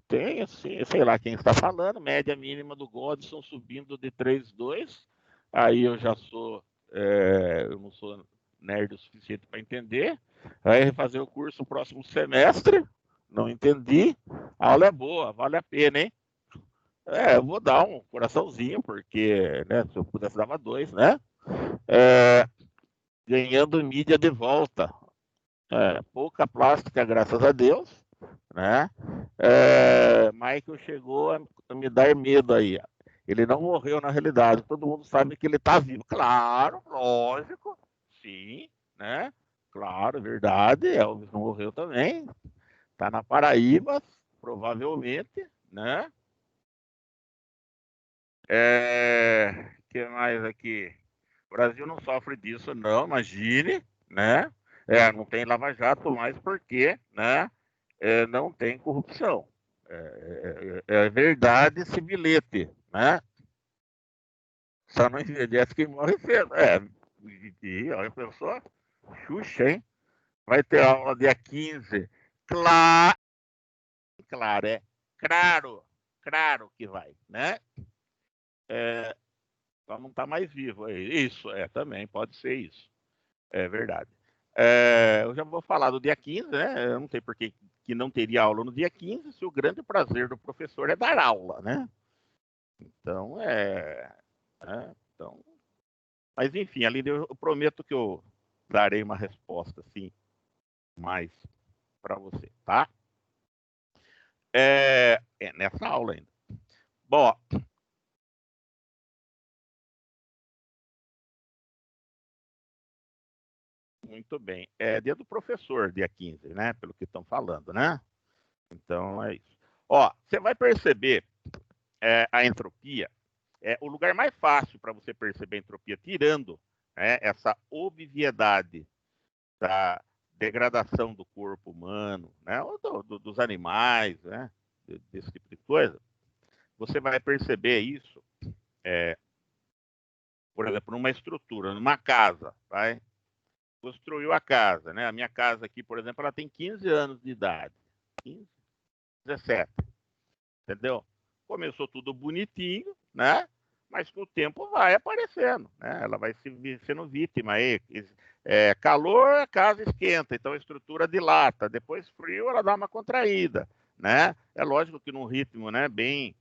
Tem, assim, sei lá quem está falando, média mínima do Godson subindo de 3,2. Aí eu já sou, eu não sou nerd o suficiente para entender. Aí fazer o curso no próximo semestre, não entendi. A aula é boa, vale a pena, hein? Eu vou dar um coraçãozinho, porque, né, se eu pudesse dava 2, né? É, ganhando mídia de volta. Pouca plástica, graças a Deus, né? Michael chegou a me dar medo aí. Ele não morreu na realidade, todo mundo sabe que ele está vivo. Claro, lógico, sim, né? Claro, verdade. Elvis não morreu também. Está na Paraíba, provavelmente, né? Que mais aqui? O Brasil não sofre disso, não, imagine, né? Não tem Lava-Jato mais porque, né? Não tem corrupção. É verdade esse bilhete, né? Só não envelhece quem morre cedo. Olha, pessoa, Xuxa, hein? Vai ter aula dia 15. Claro, claro, claro que vai, né? Só não está mais vivo. Isso, também pode ser isso. É verdade. Eu já vou falar do dia 15, né? Eu não sei por que não teria aula no dia 15, se o grande prazer do professor é dar aula, né? Então, então, mas enfim, ali eu prometo que eu darei uma resposta assim, mais para você, tá? Nessa aula ainda. Bom, muito bem. É dia do professor, dia 15, né? Pelo que estão falando, né? Então é isso. Ó, você vai perceber a entropia. O lugar mais fácil para você perceber a entropia, tirando essa obviedade da degradação do corpo humano, né, ou dos animais, né, desse tipo de coisa, você vai perceber isso, por exemplo, numa estrutura, numa casa, vai? Construiu a casa, né? A minha casa aqui, por exemplo, ela tem 15 anos de idade. 15, 17, entendeu? Começou tudo bonitinho, né? Mas com o tempo vai aparecendo, né? Ela vai sendo vítima aí. Calor, a casa esquenta, então a estrutura dilata. Depois frio, ela dá uma contraída, né? É lógico que num ritmo, né, bem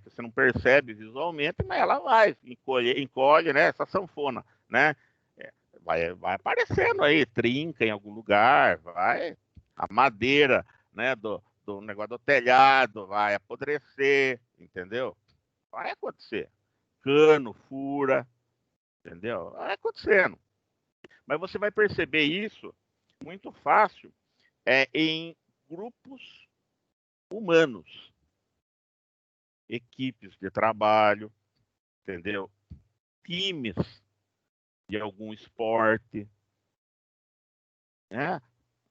que você não percebe visualmente, mas ela vai encolhe, né? Essa sanfona, né? Vai aparecendo aí, trinca em algum lugar, vai a madeira, né, do negócio do telhado vai apodrecer, entendeu? Vai acontecer. Cano fura, entendeu? Vai acontecendo. Mas você vai perceber isso muito fácil em grupos humanos, equipes de trabalho, entendeu? Times de algum esporte, né?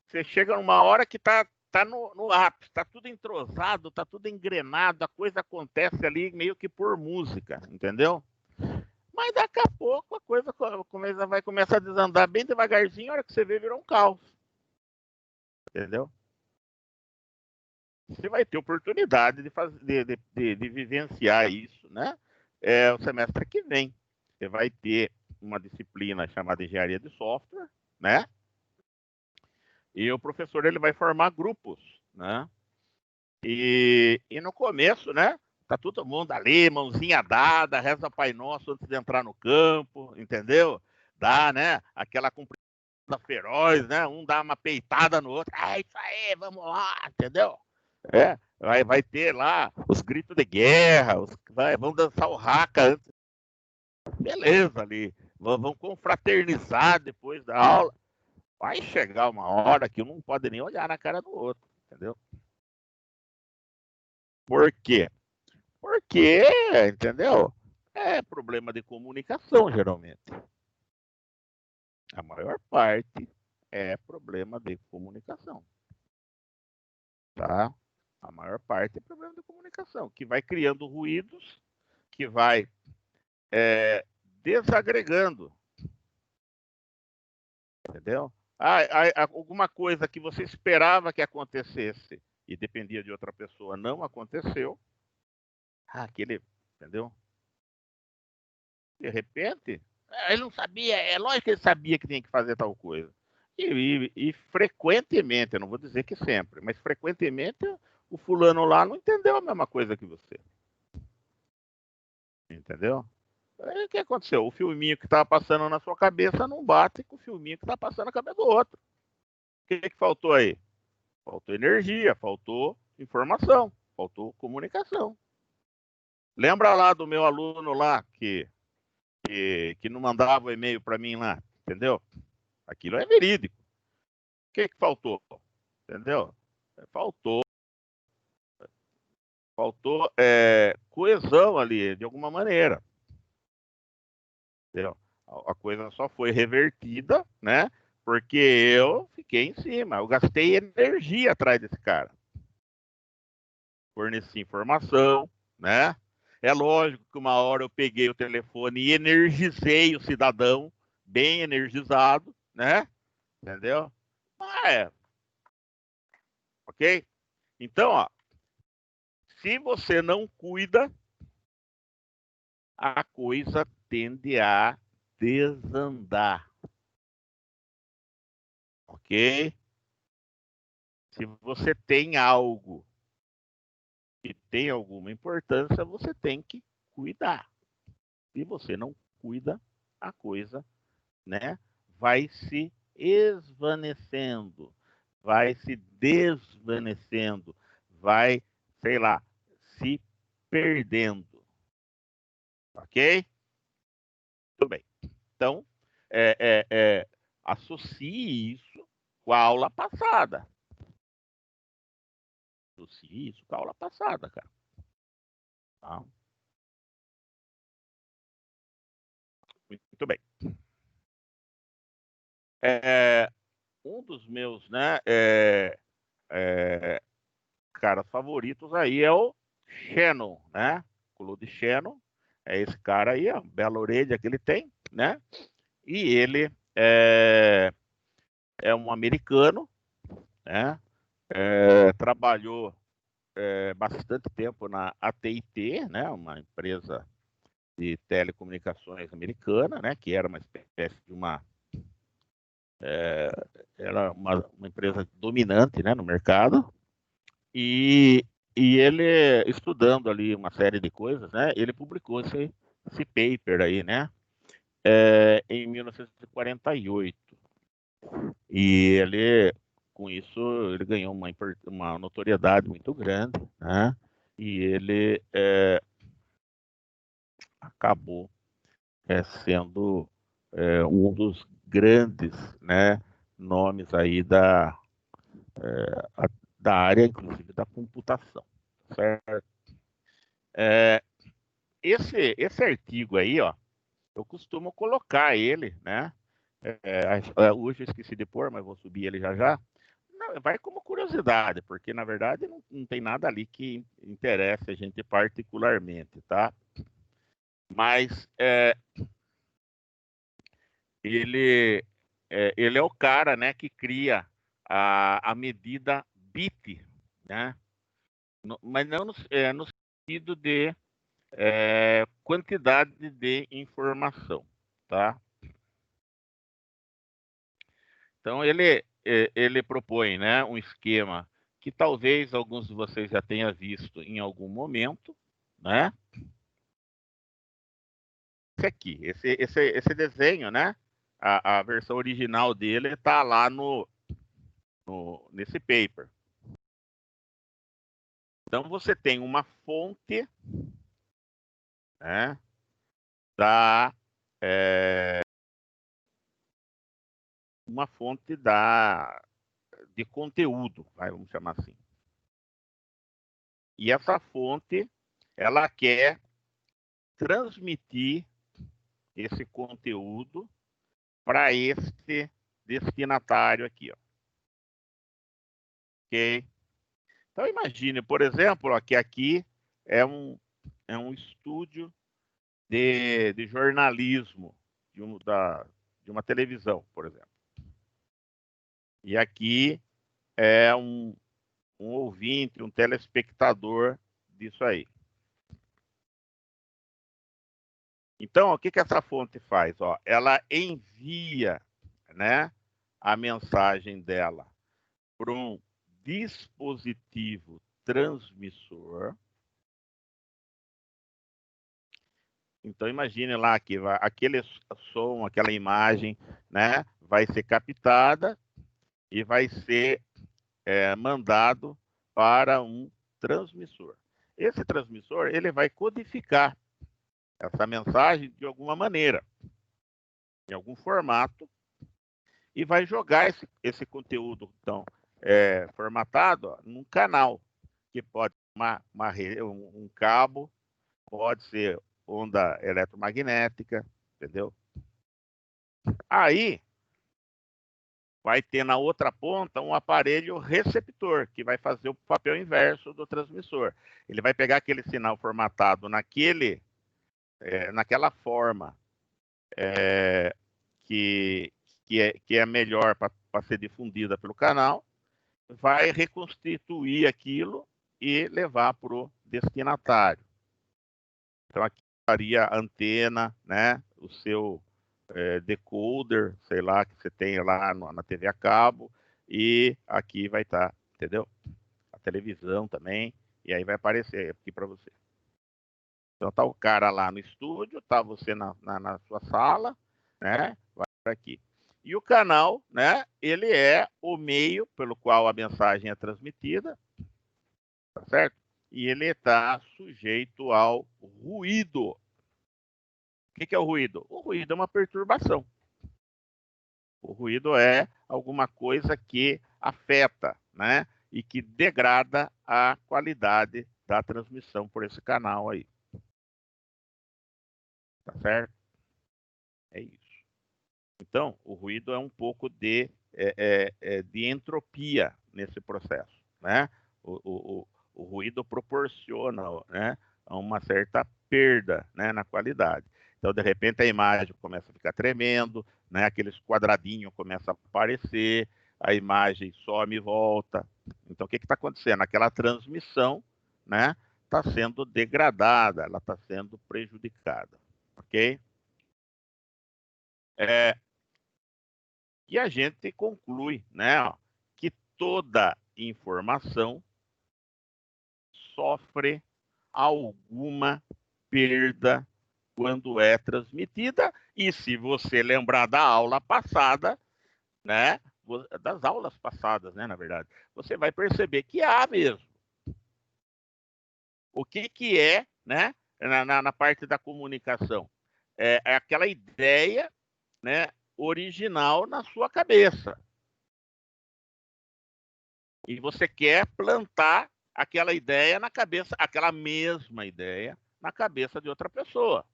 Você chega numa hora que tá no ápice, tá tudo entrosado, tá tudo engrenado, a coisa acontece ali meio que por música, entendeu? Mas daqui a pouco a coisa vai começar a desandar bem devagarzinho, a hora que você vê, virou um caos. Entendeu? Você vai ter oportunidade de vivenciar isso, né? O semestre que vem. Você vai ter uma disciplina chamada engenharia de software, né? E o professor ele vai formar grupos, né? E no começo, né? Tá todo mundo ali, mãozinha dada, reza Pai Nosso antes de entrar no campo, entendeu? Dá, né? Aquela cumprida feroz, né? Um dá uma peitada no outro. É isso aí, vamos lá, entendeu? Vai ter lá os gritos de guerra, vão dançar o raca antes. Beleza ali. Vão confraternizar depois da aula. Vai chegar uma hora que um não pode nem olhar na cara do outro, entendeu? Por quê? Porque, entendeu? É problema de comunicação, geralmente. A maior parte é problema de comunicação, tá? A maior parte é problema de comunicação, que vai criando ruídos, que vai desagregando. Entendeu? Alguma coisa que você esperava que acontecesse e dependia de outra pessoa não aconteceu. Entendeu? De repente, ele não sabia, é lógico que ele sabia que tinha que fazer tal coisa. E frequentemente, eu não vou dizer que sempre, mas frequentemente o fulano lá não entendeu a mesma coisa que você. Entendeu? Aí o que aconteceu? O filminho que estava passando na sua cabeça não bate com o filminho que está passando na cabeça do outro. O que faltou aí? Faltou energia, faltou informação, faltou comunicação. Lembra lá do meu aluno lá que não mandava o e-mail para mim lá, entendeu? Aquilo é verídico. O que faltou? Entendeu? Faltou coesão ali, de alguma maneira. Entendeu? A coisa só foi revertida, né? Porque eu fiquei em cima. Eu gastei energia atrás desse cara. Forneci informação, né? É lógico que uma hora eu peguei o telefone e energizei o cidadão, bem energizado, né? Entendeu? Ok? Então, ó, se você não cuida, a coisa tende a desandar. Ok? Se você tem algo que tem alguma importância, você tem que cuidar. Se você não cuida, a coisa, né, vai se esvanecendo, vai se desvanecendo, vai, sei lá, se perdendo. Ok? Tudo bem. Então, associe isso com a aula passada. Associe isso com a aula passada, cara. Tá? Muito bem. Um dos meus, né, caras favoritos aí é o Shannon, né? Claude Shannon. É esse cara aí, ó, bela orelha que ele tem, né? E ele é um americano, né? Trabalhou bastante tempo na AT&T, né? Uma empresa de telecomunicações americana, né? Que era uma espécie de era uma empresa dominante, né? No mercado. E ele, estudando ali uma série de coisas, né? Ele publicou esse paper aí, né? Em 1948. E ele, com isso, ele ganhou uma notoriedade muito grande, né? E ele acabou sendo um dos grandes, né, nomes aí da área, inclusive da computação, certo? Esse artigo aí, ó, eu costumo colocar ele, né? Hoje eu esqueci de pôr, mas vou subir ele já já. Não, vai como curiosidade, porque na verdade não tem nada ali que interesse a gente particularmente, tá? Mas ele é o cara, né, que cria a medida bit, né? Mas não no sentido de quantidade de informação, tá? Então ele propõe, né, um esquema que talvez alguns de vocês já tenham visto em algum momento, né? Esse aqui, esse desenho, né? A versão original dele está lá nesse paper. Então você tem uma fonte, né, uma fonte de conteúdo, vamos chamar assim. E essa fonte, ela quer transmitir esse conteúdo para este destinatário aqui, ó. Ok? Então imagine, por exemplo, ó, que aqui é um estúdio de jornalismo de uma televisão, por exemplo. E aqui é um ouvinte, um telespectador disso aí. Então, o que essa fonte faz? Ó, ela envia, né, a mensagem dela para um dispositivo transmissor. Então, imagine lá que aquele som, aquela imagem, né, vai ser captada e vai ser mandado para um transmissor. Esse transmissor, ele vai codificar essa mensagem de alguma maneira, em algum formato, e vai jogar esse conteúdo então, formatado ó, num canal, que pode ser um cabo, pode ser onda eletromagnética, entendeu? Aí vai ter na outra ponta um aparelho receptor, que vai fazer o papel inverso do transmissor. Ele vai pegar aquele sinal formatado naquela forma que é melhor para ser difundida pelo canal, vai reconstituir aquilo e levar para o destinatário. Então aqui estaria a antena, né, o seu decoder, sei lá, que você tem lá na TV a cabo, e aqui vai estar, entendeu? A televisão também, e aí vai aparecer aqui para você. Então tá o cara lá no estúdio, tá você na sua sala, né? Vai aqui. E o canal, né? Ele é o meio pelo qual a mensagem é transmitida, tá certo? E ele está sujeito ao ruído. O que é o ruído? O ruído é uma perturbação. O ruído é alguma coisa que afeta, né? E que degrada a qualidade da transmissão por esse canal aí. Tá certo? É isso. Então, o ruído é um pouco de entropia nesse processo, né? O ruído proporciona, né, uma certa perda, né, na qualidade. Então, de repente, a imagem começa a ficar tremendo, né? Aqueles quadradinhos começam a aparecer, a imagem some e volta. Então, o que está acontecendo? Aquela transmissão, né, está sendo degradada, ela está sendo prejudicada, ok? E a gente conclui, né, ó, que toda informação sofre alguma perda quando é transmitida. E se você lembrar da aula passada, né, das aulas passadas, né, na verdade, você vai perceber que há mesmo. O que é, né, na parte da comunicação? É aquela ideia, né, original na sua cabeça. E você quer plantar aquela ideia na cabeça, aquela mesma ideia na cabeça de outra pessoa.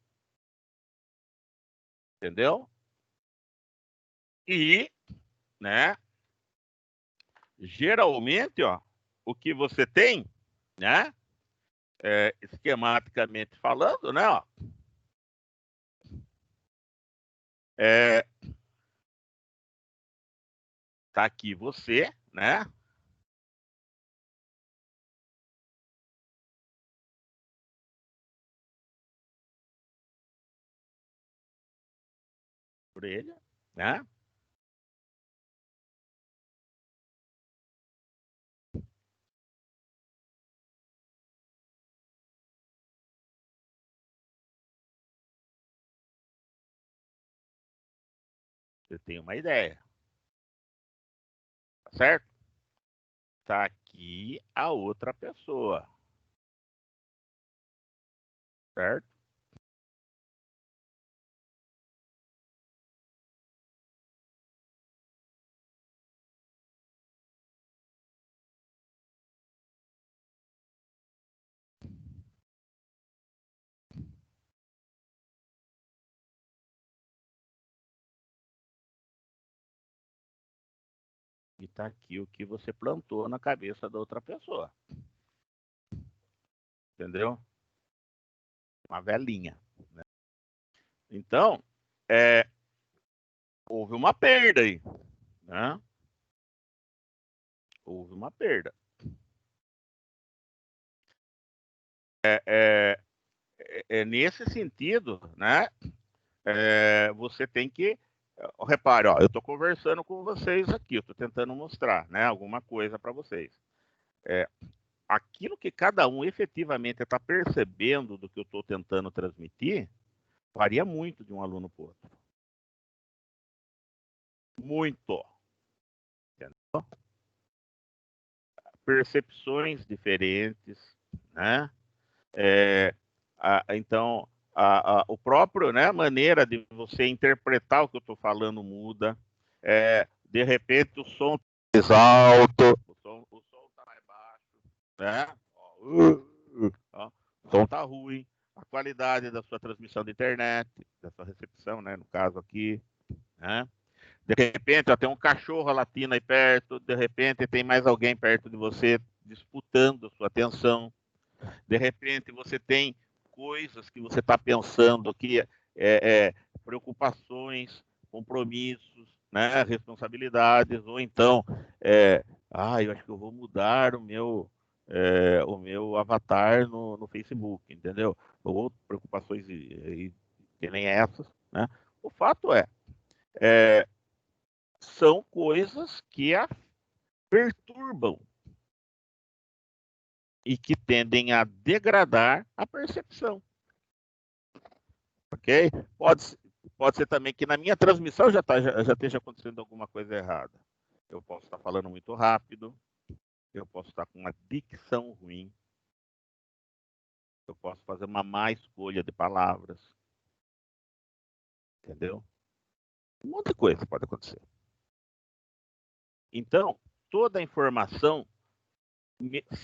Entendeu? E, né, geralmente, ó, o que você tem, né, esquematicamente falando, né, ó, tá aqui você, né, orelha, né, você tem uma ideia, tá certo? Tá aqui a outra pessoa, certo? E tá aqui o que você plantou na cabeça da outra pessoa. Entendeu? Uma velhinha. Então, houve uma perda aí, né? Houve uma perda. Nesse sentido, né? Você tem que... Repare, ó, eu estou conversando com vocês aqui, eu estou tentando mostrar, né, alguma coisa para vocês. Aquilo que cada um efetivamente está percebendo do que eu estou tentando transmitir varia muito de um aluno para o outro. Muito. Entendeu? Percepções diferentes, né? Então, o próprio, né, maneira de você interpretar o que eu estou falando muda. De repente, o som está mais alto, o som está mais baixo, né? O som está ruim, a qualidade da sua transmissão de internet, da sua recepção, né, no caso aqui, né? De repente, ó, tem um cachorro latindo aí perto, de repente tem mais alguém perto de você disputando a sua atenção. De repente, você tem coisas que você está pensando que preocupações, compromissos, né, responsabilidades, ou então, eu acho que eu vou mudar o meu avatar no Facebook, entendeu? Ou preocupações que nem essas, né? O fato são coisas que a perturbam e que tendem a degradar a percepção. Ok? Pode ser também que na minha transmissão já esteja acontecendo alguma coisa errada. Eu posso estar falando muito rápido, eu posso estar com uma dicção ruim, eu posso fazer uma má escolha de palavras. Entendeu? Um monte de coisa pode acontecer. Então, toda a informação,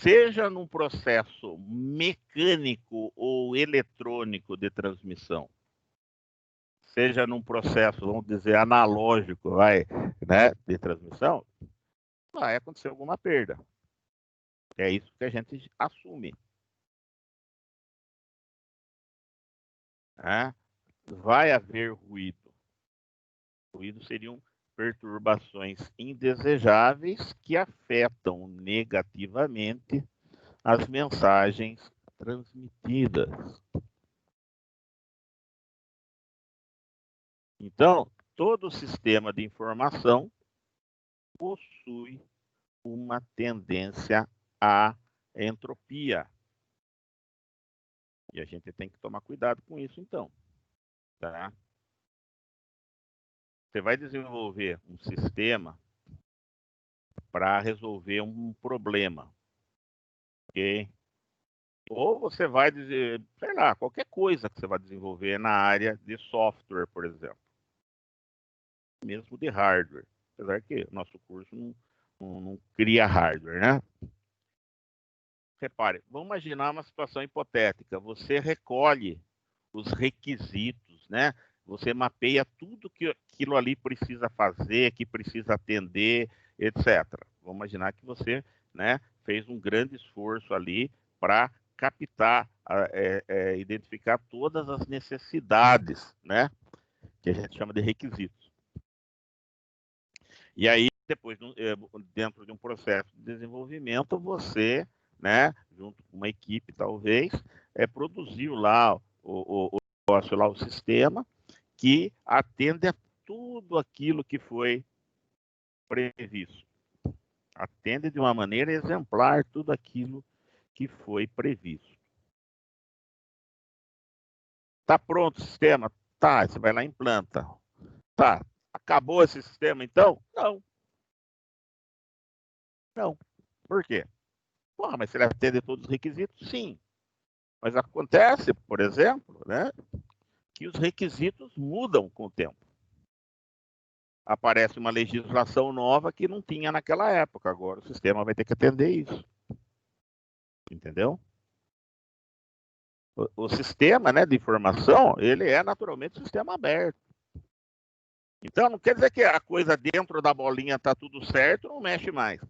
seja num processo mecânico ou eletrônico de transmissão, seja num processo, vamos dizer, analógico, né, de transmissão, vai acontecer alguma perda. É isso que a gente assume. Né? Vai haver ruído. Ruído seriam perturbações indesejáveis que afetam negativamente as mensagens transmitidas. Então, todo sistema de informação possui uma tendência à entropia. E a gente tem que tomar cuidado com isso, então. Tá? Você vai desenvolver um sistema para resolver um problema. Ok? Ou você vai dizer, sei lá, qualquer coisa que você vai desenvolver na área de software, por exemplo. Mesmo de hardware. Apesar que nosso curso não cria hardware, né? Repare, vamos imaginar uma situação hipotética. Você recolhe os requisitos, né? Você mapeia tudo que aquilo ali precisa fazer, que precisa atender, etc. Vamos imaginar que você, né, fez um grande esforço ali para captar, identificar todas as necessidades, né, que a gente chama de requisitos. E aí, depois, dentro de um processo de desenvolvimento, você, né, junto com uma equipe, talvez, produziu lá o negócio, lá o sistema, que atende a tudo aquilo que foi previsto. Atende de uma maneira exemplar tudo aquilo que foi previsto. Tá pronto o sistema? Tá, você vai lá e implanta. Tá, acabou esse sistema então? Não. Não. Por quê? Porra, mas se ele atende todos os requisitos? Sim. Mas acontece, por exemplo, né, que os requisitos mudam com o tempo. Aparece uma legislação nova que não tinha naquela época. Agora o sistema vai ter que atender isso. Entendeu? O sistema, né, de informação, ele é naturalmente um sistema aberto. Então não quer dizer que a coisa dentro da bolinha está tudo certo, não mexe mais.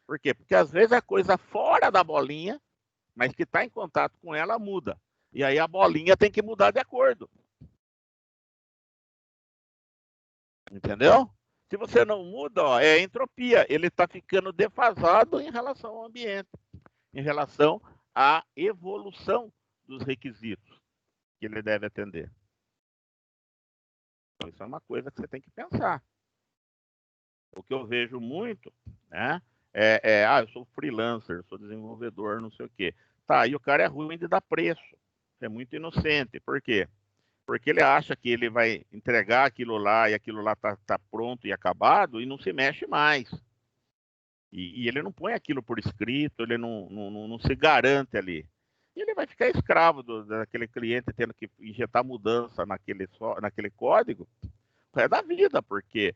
Por quê? Porque às vezes a coisa fora da bolinha, mas que está em contato com ela, muda. E aí a bolinha tem que mudar de acordo. Entendeu? Se você não muda, ó, é entropia. Ele está ficando defasado em relação ao ambiente, em relação à evolução dos requisitos que ele deve atender. Então, isso é uma coisa que você tem que pensar. O que eu vejo muito, né? Eu sou freelancer, sou desenvolvedor, não sei o quê. Tá, e o cara é ruim de dar preço. É muito inocente. Por quê? Porque ele acha que ele vai entregar aquilo lá e aquilo lá tá pronto e acabado e não se mexe mais. E ele não põe aquilo por escrito, ele não se garante ali. E ele vai ficar escravo daquele cliente tendo que injetar mudança naquele código o resto da vida, porque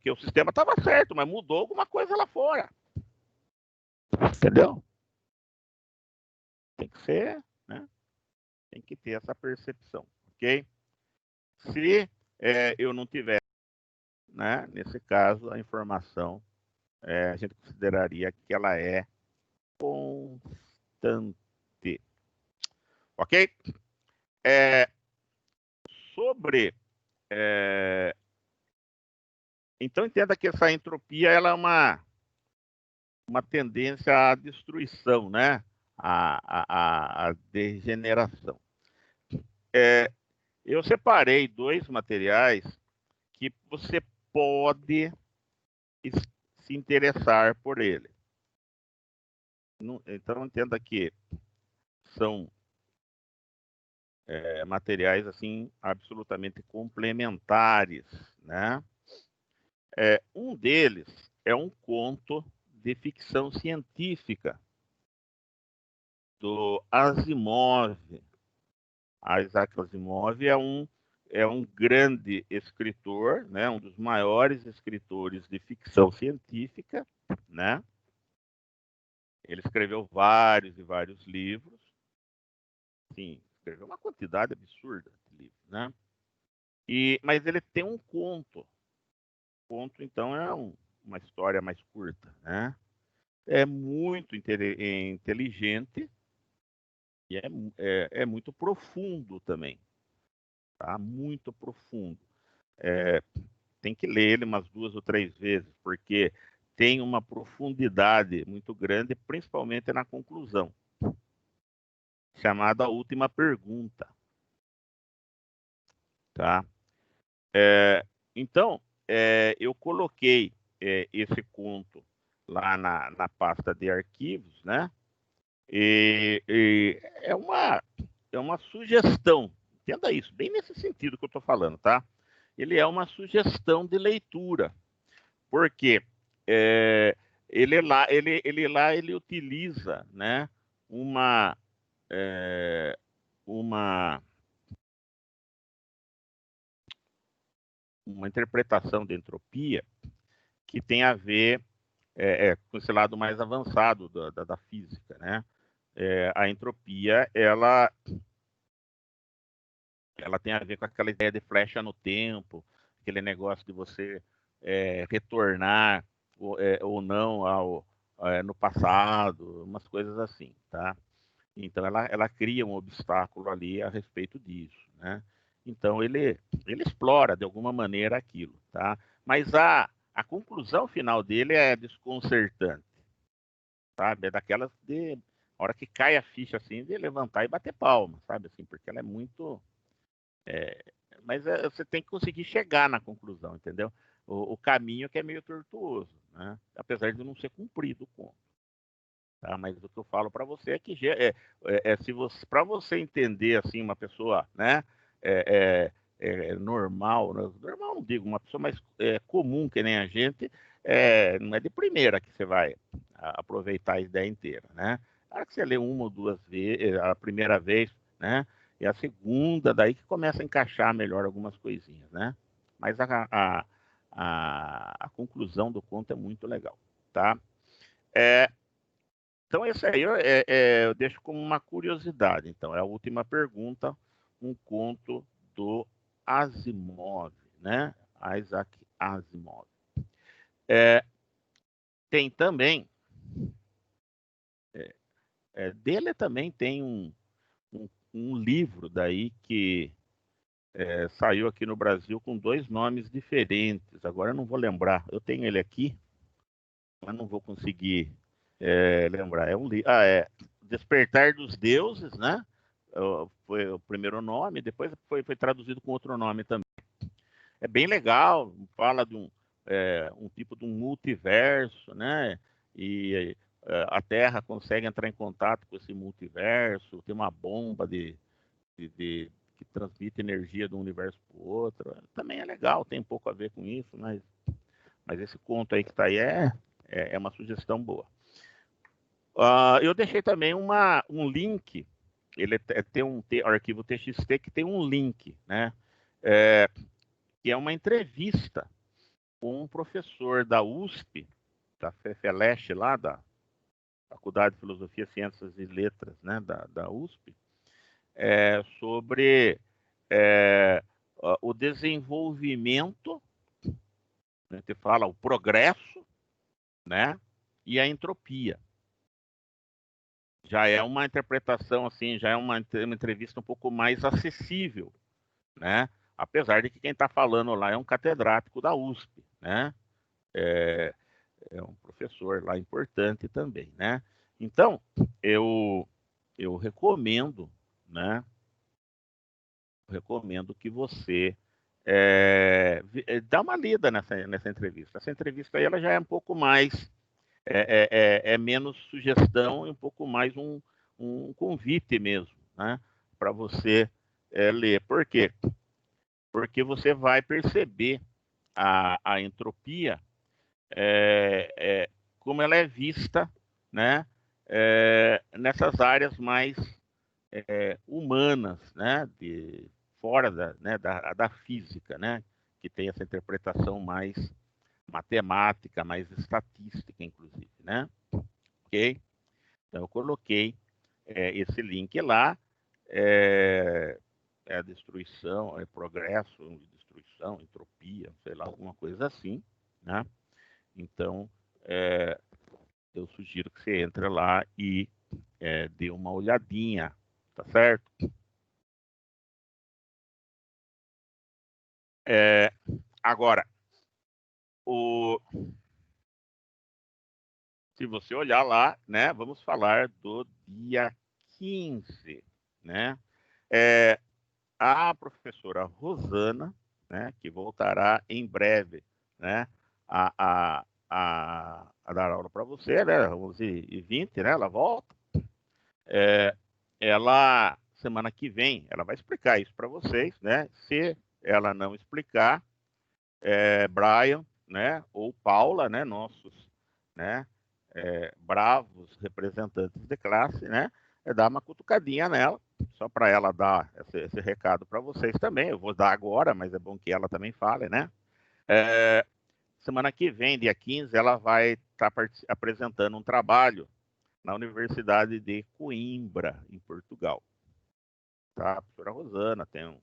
o sistema estava certo, mas mudou alguma coisa lá fora. Entendeu? Tem que ser, né? Tem que ter essa percepção, ok? Se eu não tiver, né, nesse caso, a informação, a gente consideraria que ela é constante. Ok? Sobre. Então, entenda que essa entropia ela é uma tendência à destruição, né? À degeneração. Eu separei 2 materiais que você pode se interessar por ele. Então, entenda que são materiais assim absolutamente complementares, né? Um deles é um conto de ficção científica do Asimov. Isaac Asimov é um grande escritor, né? Um dos maiores escritores de ficção científica, né? Ele escreveu vários e vários livros. Sim, escreveu uma quantidade absurda de livros, né? Mas ele tem um conto. O conto, então, é uma história mais curta, né? É muito inteligente e é muito profundo também, tá? Muito profundo. Tem que ler ele umas 2 ou 3 vezes, porque tem uma profundidade muito grande, principalmente na conclusão, chamada A Última Pergunta, tá? Então, eu coloquei esse conto lá na pasta de arquivos, né? E é uma sugestão, entenda isso, bem nesse sentido que eu estou falando, tá? Ele é uma sugestão de leitura, porque ele utiliza, né, uma, uma, uma interpretação de entropia que tem a ver com esse lado mais avançado da física, né? A entropia, ela tem a ver com aquela ideia de flecha no tempo, aquele negócio de você retornar ou não no passado, umas coisas assim, tá? Então ela cria um obstáculo ali a respeito disso, né? Então ele explora de alguma maneira aquilo, tá? Mas a conclusão final dele é desconcertante, sabe? É daquelas de a hora que cai a ficha assim de levantar e bater palma, sabe assim, porque ela é muito mas você tem que conseguir chegar na conclusão, entendeu? O caminho que é meio tortuoso, né? Apesar de não ser cumprido o conto. Tá? Mas o que eu falo para você é que se você, para você entender assim uma pessoa, né, normal, né? Normal não digo, uma pessoa mais comum que nem a gente, não é de primeira que você vai aproveitar a ideia inteira, né? A hora que você lê 1 ou 2 vezes, a primeira vez, né? E a segunda, daí que começa a encaixar melhor algumas coisinhas, né? Mas a conclusão do conto é muito legal, tá? Então, esse aí eu deixo como uma curiosidade. Então, é a última pergunta, um conto do Asimov, né? Isaac Asimov. Tem também, dele também tem um livro daí que saiu aqui no Brasil com 2 nomes diferentes. Agora eu não vou lembrar. Eu tenho ele aqui, mas não vou conseguir lembrar. É Despertar dos Deuses, né? Foi o primeiro nome, depois foi traduzido com outro nome também. É bem legal, fala de um tipo de um multiverso, né? E a Terra consegue entrar em contato com esse multiverso, tem uma bomba que transmite energia de um universo para o outro. Também é legal, tem um pouco a ver com isso, mas esse conto aí que está aí é uma sugestão boa. Eu deixei também um link, ele tem um arquivo TXT que tem um link, né? Que é uma entrevista com um professor da USP, da FEFELESH, lá da Faculdade de Filosofia, Ciências e Letras, né, da USP, sobre o desenvolvimento, a gente fala o progresso, né, e a entropia. Já é uma interpretação, assim, já é uma entrevista um pouco mais acessível, né? Apesar de que quem está falando lá é um catedrático da USP, né? É um professor lá importante também, né? Então, eu recomendo, né? Recomendo que você dá uma lida nessa entrevista. Essa entrevista aí, ela já é um pouco mais, menos sugestão e um pouco mais um convite mesmo, né? Para você ler. Por quê? Porque você vai perceber a entropia como ela é vista, né, nessas áreas mais humanas, né, fora da física, né, que tem essa interpretação mais matemática, mais estatística, inclusive, né? Ok? Então eu coloquei esse link lá, a destruição, progresso, destruição, entropia, sei lá, alguma coisa assim, né? Então, eu sugiro que você entre lá e dê uma olhadinha, tá certo? Agora, se você olhar lá, né, vamos falar do dia 15, né? A professora Rosana, né, que voltará em breve, né, a dar aula para você, né, 11h20, né, ela volta. Ela, semana que vem, ela vai explicar isso para vocês, né? Se ela não explicar, Brian, né, ou Paula, né, nossos, né, bravos representantes de classe, né, dar uma cutucadinha nela, só para ela dar esse recado para vocês também. Eu vou dar agora, mas é bom que ela também fale, né? Semana que vem, dia 15, ela vai estar apresentando um trabalho na Universidade de Coimbra, em Portugal. Tá? A professora Rosana tem um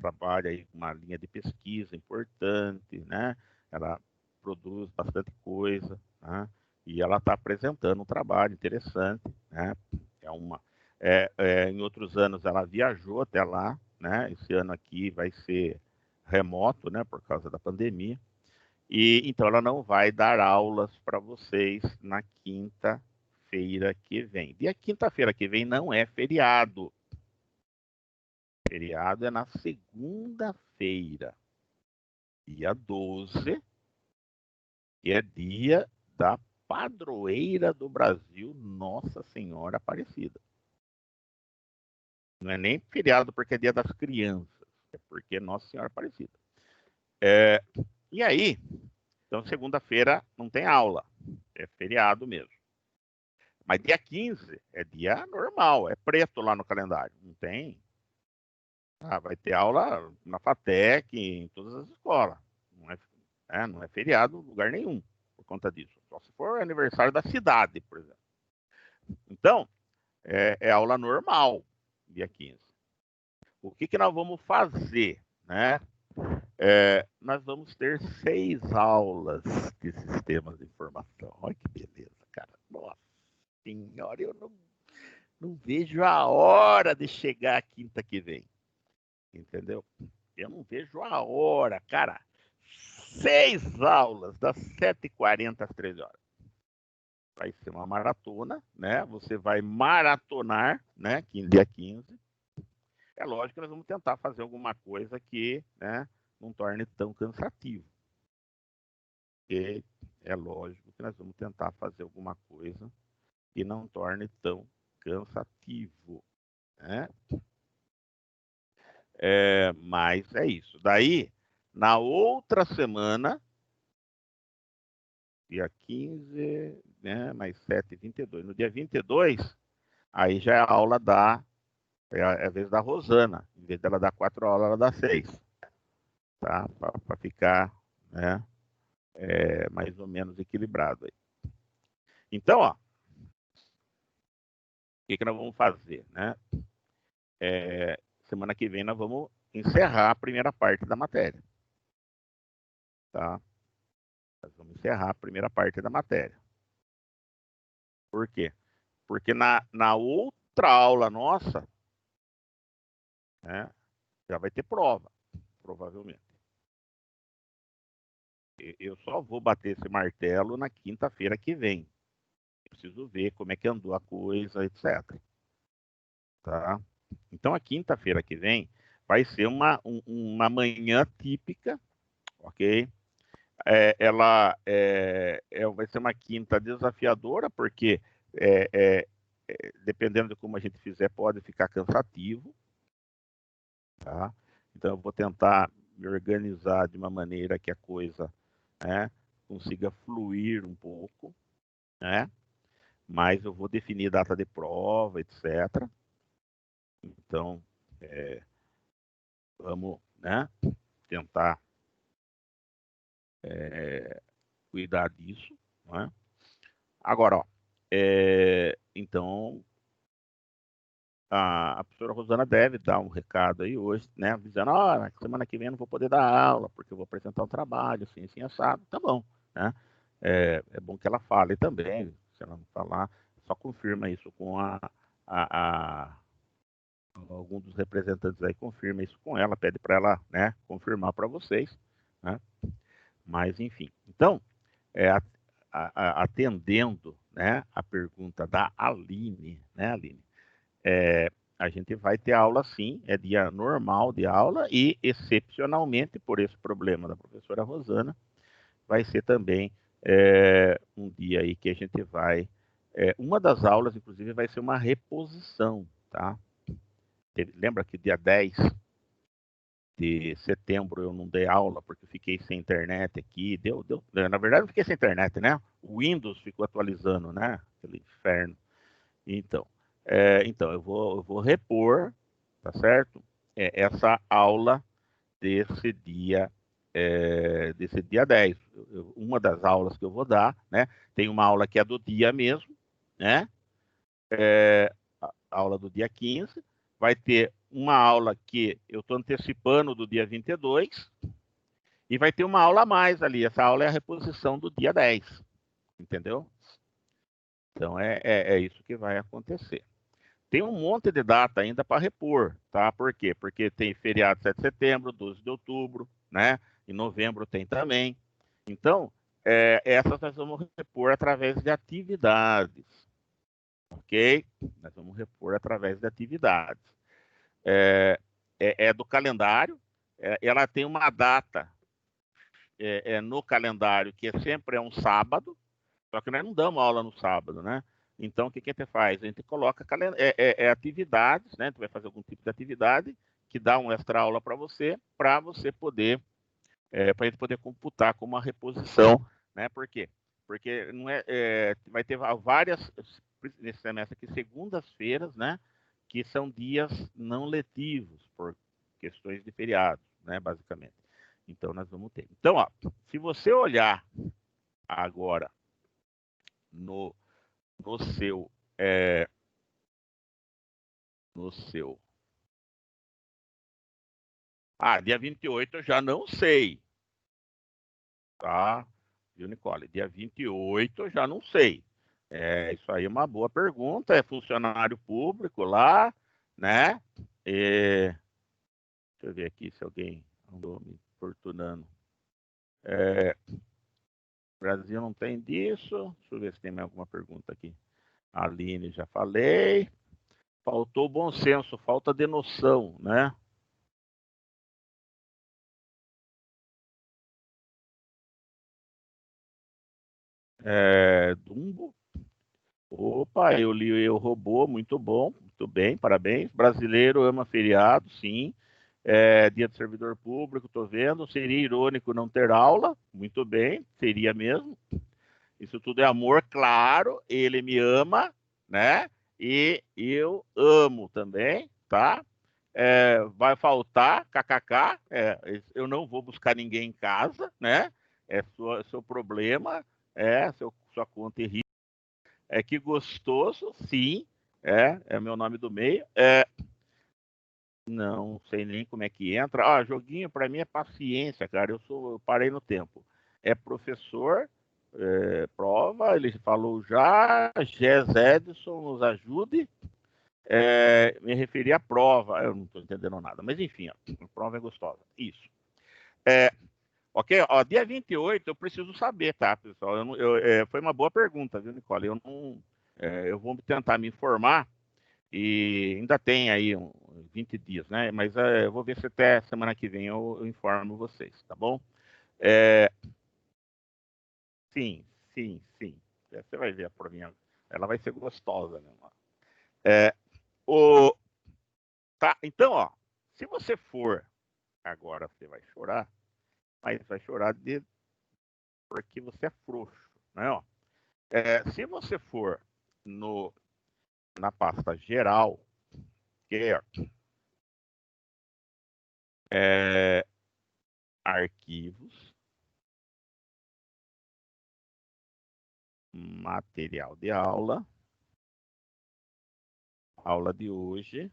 trabalho aí com uma linha de pesquisa importante, né? Ela produz bastante coisa, né? E ela está apresentando um trabalho interessante, né? Em outros anos ela viajou até lá, né? Esse ano aqui vai ser remoto, né? Por causa da pandemia. E então ela não vai dar aulas para vocês na quinta-feira que vem. E a quinta-feira que vem não é feriado. Feriado é na segunda-feira, dia 12, que é dia da padroeira do Brasil, Nossa Senhora Aparecida. Não é nem feriado porque é dia das crianças, é porque é Nossa Senhora Aparecida. E aí, então segunda-feira não tem aula, é feriado mesmo. Mas dia 15 é dia normal, é preto lá no calendário, não tem. Vai ter aula na FATEC, em todas as escolas. Não é feriado em lugar nenhum por conta disso. Só se for aniversário da cidade, por exemplo. Então, é aula normal, dia 15. O que nós vamos fazer? Né? Nós vamos ter 6 aulas de sistemas de informação. Olha que beleza, cara. Nossa senhora, eu não vejo a hora de chegar a quinta que vem. Entendeu? Eu não vejo a hora, cara. 6 aulas, das 7h40 às 13 horas. Vai ser uma maratona, né? Você vai maratonar, né? Dia 15. É lógico que nós vamos tentar fazer alguma coisa que, né, não torne tão cansativo. E é lógico que nós vamos tentar fazer alguma coisa que não torne tão cansativo, né? Mas é isso. Daí, na outra semana, dia 15, né, mais 7, 22. No dia 22, aí já é a aula é a vez da Rosana. Em vez dela dar 4 aulas, ela dá 6. Tá? Para ficar, né, mais ou menos equilibrado aí. Então, ó, o que nós vamos fazer, né? Semana que vem nós vamos encerrar a primeira parte da matéria. Tá? Nós vamos encerrar a primeira parte da matéria. Por quê? Porque na outra aula nossa, né, já vai ter prova, provavelmente. Eu só vou bater esse martelo na quinta-feira que vem. Eu preciso ver como é que andou a coisa, etc. Tá? Então, a quinta-feira que vem vai ser uma manhã típica, ok? Vai ser uma quinta desafiadora, porque dependendo de como a gente fizer, pode ficar cansativo. Tá? Então, eu vou tentar me organizar de uma maneira que a coisa, né, consiga fluir um pouco, né? Mas eu vou definir data de prova, etc. Então, vamos, né, tentar cuidar disso. Né? Agora, ó, então, a professora Rosana deve dar um recado aí hoje, né, avisando, semana que vem eu não vou poder dar aula, porque eu vou apresentar um trabalho, assim, assim, assado. Tá bom, né? É bom que ela fale também, se ela não falar, só confirma isso com algum dos representantes aí, confirma isso com ela, pede para ela, né, confirmar para vocês, né? Mas, enfim. Então, atendendo, né, a pergunta da Aline, né, Aline? A gente vai ter aula sim, é dia normal de aula e, excepcionalmente, por esse problema da professora Rosana, vai ser também um dia aí que a gente vai... uma das aulas, inclusive, vai ser uma reposição, tá? Lembra que dia 10 de setembro eu não dei aula porque fiquei sem internet aqui, na verdade eu fiquei sem internet, né? O Windows ficou atualizando, né? Aquele inferno. Então eu vou repor, tá certo? Essa aula desse dia 10. Uma das aulas que eu vou dar, né? Tem uma aula que é do dia mesmo, né? A aula do dia 15. Vai ter uma aula que eu estou antecipando do dia 22. E vai ter uma aula a mais ali. Essa aula é a reposição do dia 10. Entendeu? Então, é isso que vai acontecer. Tem um monte de data ainda para repor, tá? Por quê? Porque tem feriado 7 de setembro, 12 de outubro, né? Em novembro tem também. Então, essas nós vamos repor através de atividades, ok? Nós vamos repor através de atividades. Do calendário, ela tem uma data no calendário que sempre é um sábado, só que nós não damos aula no sábado, né? Então, o que a gente faz? A gente coloca atividades, né? A gente vai fazer algum tipo de atividade que dá uma extra aula para você poder, para a gente poder computar como uma reposição, né? Por quê? Porque não vai ter várias, nesse semestre aqui, segundas-feiras, né? Que são dias não letivos, por questões de feriados, né? Basicamente. Então, nós vamos ter. Então, ó, se você olhar agora no seu dia 28 eu já não sei, tá? Viu, Nicole? Dia 28 eu já não sei. Isso aí é uma boa pergunta, é funcionário público lá, né? Deixa eu ver aqui se alguém andou me importunando. Brasil não tem disso. Deixa eu ver se tem mais alguma pergunta aqui. Aline, já falei. Faltou bom senso, falta de noção, né? Dumbo. Opa, eu li Eu, Robô, muito bom, muito bem, parabéns. Brasileiro ama feriado, sim. Dia do servidor público, tô vendo. Seria irônico não ter aula, muito bem, seria mesmo. Isso tudo é amor, claro, ele me ama, né? E eu amo também, tá? Vai faltar, kkk, eu não vou buscar ninguém em casa, né? É seu problema, sua conta e risco. Que gostoso, sim, é meu nome do meio. Não sei nem como é que entra. Joguinho para mim é paciência, cara. Eu parei no tempo. É professor, prova, ele falou já. Gés Edson, nos ajude. Me referi à prova. Eu não estou entendendo nada, mas enfim, a prova é gostosa. Isso. Ok? Dia 28 eu preciso saber, tá, pessoal? Foi uma boa pergunta, viu, Nicole? Eu vou tentar me informar. E ainda tem aí 20 dias, né? Mas eu vou ver se até semana que vem eu informo vocês, tá bom? Sim, sim, sim. Você vai ver a provinha. Ela vai ser gostosa, né? Tá, então, se você for, agora você vai chorar, mas vai chorar porque você é frouxo, né? Se você for na pasta geral, que é arquivos, material de aula, aula de hoje,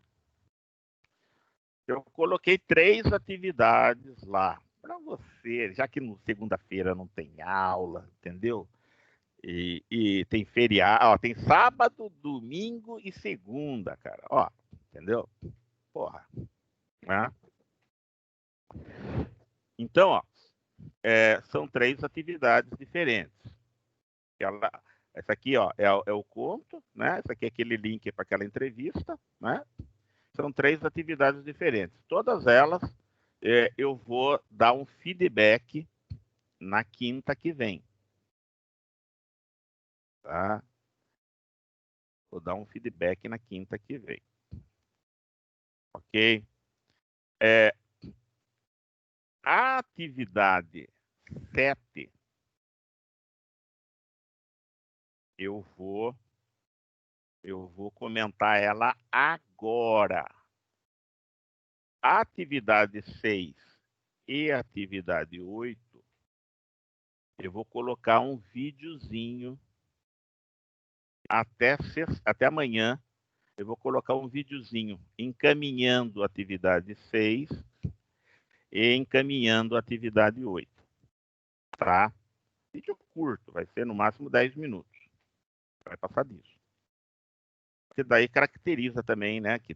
eu coloquei 3 atividades lá para você, já que no segunda-feira não tem aula, entendeu? E tem feriado, tem sábado, domingo e segunda, cara, entendeu? Porra, né? Então, são 3 atividades diferentes. Essa aqui, é o conto, né? Essa aqui é aquele link para aquela entrevista, né? São 3 atividades diferentes. Todas elas eu vou dar um feedback na quinta que vem. Tá? Vou dar um feedback na quinta que vem. Ok? A atividade 7, eu vou comentar ela agora. A atividade 6 e a atividade 8, eu vou colocar um videozinho até amanhã. Eu vou colocar um videozinho encaminhando a atividade 6 e encaminhando a atividade 8. Tá? Vídeo curto, vai ser no máximo 10 minutos. Vai passar disso. Porque daí caracteriza também, né, que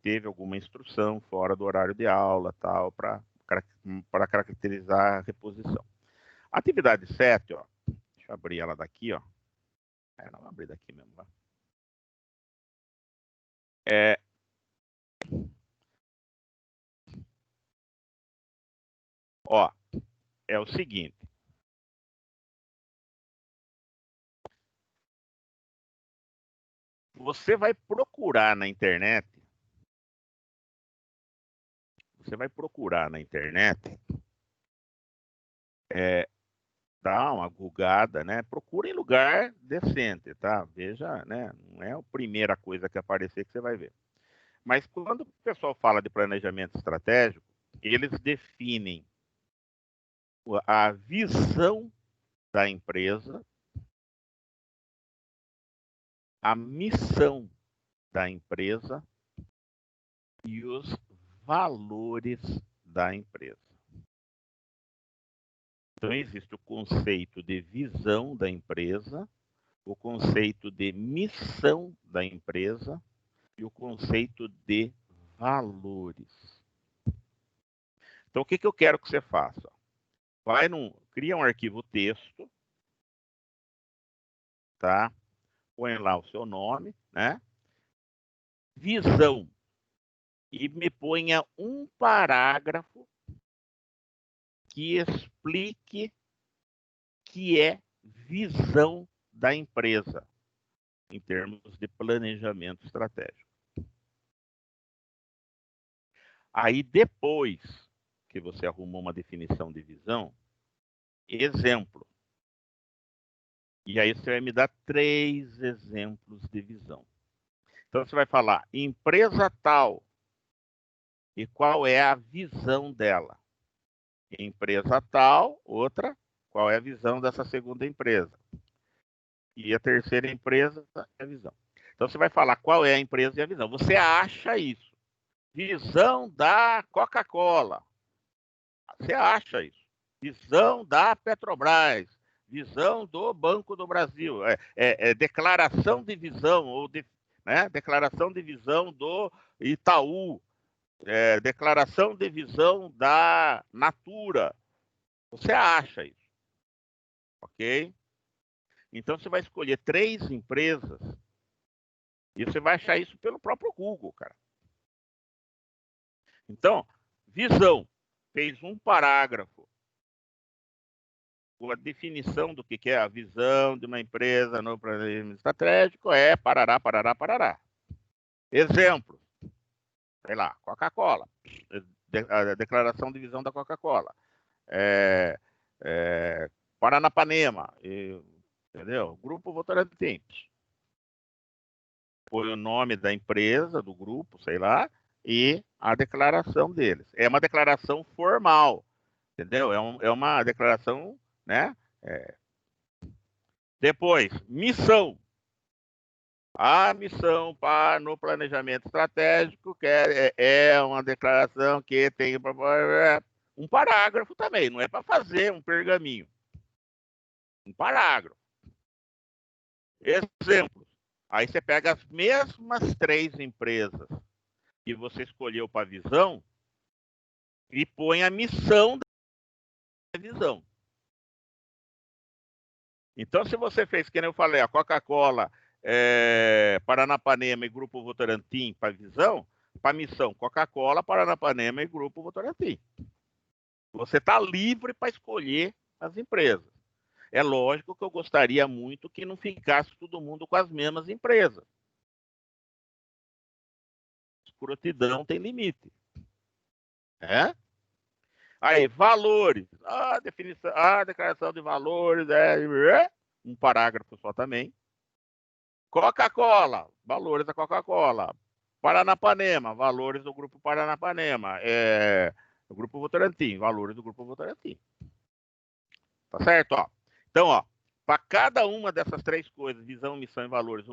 teve alguma instrução fora do horário de aula, tal, para caracterizar a reposição. A atividade 7, deixa eu abrir ela daqui, não, vou abrir daqui mesmo, tá? É o seguinte. Você vai procurar na internet. Dá uma googada, né? Procura em lugar decente, tá? Veja, né? Não é a primeira coisa que aparecer que você vai ver. Mas quando o pessoal fala de planejamento estratégico, eles definem a visão da empresa, a missão da empresa e os valores da empresa. Então, existe o conceito de visão da empresa, o conceito de missão da empresa e o conceito de valores. Então, o que eu quero que você faça? Cria um arquivo texto, tá? Põe lá o seu nome, né? Visão. E me ponha um parágrafo que explique que é visão da empresa em termos de planejamento estratégico. Aí, depois que você arrumou uma definição de visão, exemplo. E aí você vai me dar 3 exemplos de visão. Então você vai falar empresa tal e qual é a visão dela. Empresa tal, outra, qual é a visão dessa segunda empresa. E a terceira empresa é a visão. Então você vai falar qual é a empresa e a visão. Você acha isso. Visão da Coca-Cola. Você acha isso. Visão da Petrobras. Visão do Banco do Brasil. Declaração de visão, né? Declaração de visão do Itaú. Declaração de visão da Natura. Você acha isso. Ok? Então você vai escolher 3 empresas e você vai achar isso pelo próprio Google, cara. Então, visão. Fez um parágrafo com a definição do que é a visão de uma empresa no planejamento estratégico, parará, parará, parará. Exemplo. Sei lá, Coca-Cola. A declaração de visão da Coca-Cola. Paranapanema. Entendeu? Grupo Votorantim. Foi o nome da empresa, do grupo, sei lá, e a declaração deles. É uma declaração formal, entendeu? É uma declaração, né? Depois, missão. A missão no planejamento estratégico que é uma declaração que tem um parágrafo também, não é para fazer um pergaminho. Um parágrafo. Exemplos. Aí você pega as mesmas 3 empresas que você escolheu para a visão e põe a missão da visão. Então, se você fez, que nem eu falei, a Coca-Cola, Paranapanema e Grupo Votorantim para visão, para missão, Coca-Cola, Paranapanema e Grupo Votorantim. Você está livre para escolher as empresas. É lógico que eu gostaria muito que não ficasse todo mundo com as mesmas empresas. Escrotidão tem limite. Aí, valores. Definição, declaração de valores, um parágrafo só também. Coca-Cola, valores da Coca-Cola. Paranapanema, valores do Grupo Paranapanema. O Grupo Votorantim, valores do Grupo Votorantim. Tá certo? Ó. Então, para cada uma dessas 3 coisas, visão, missão e valores,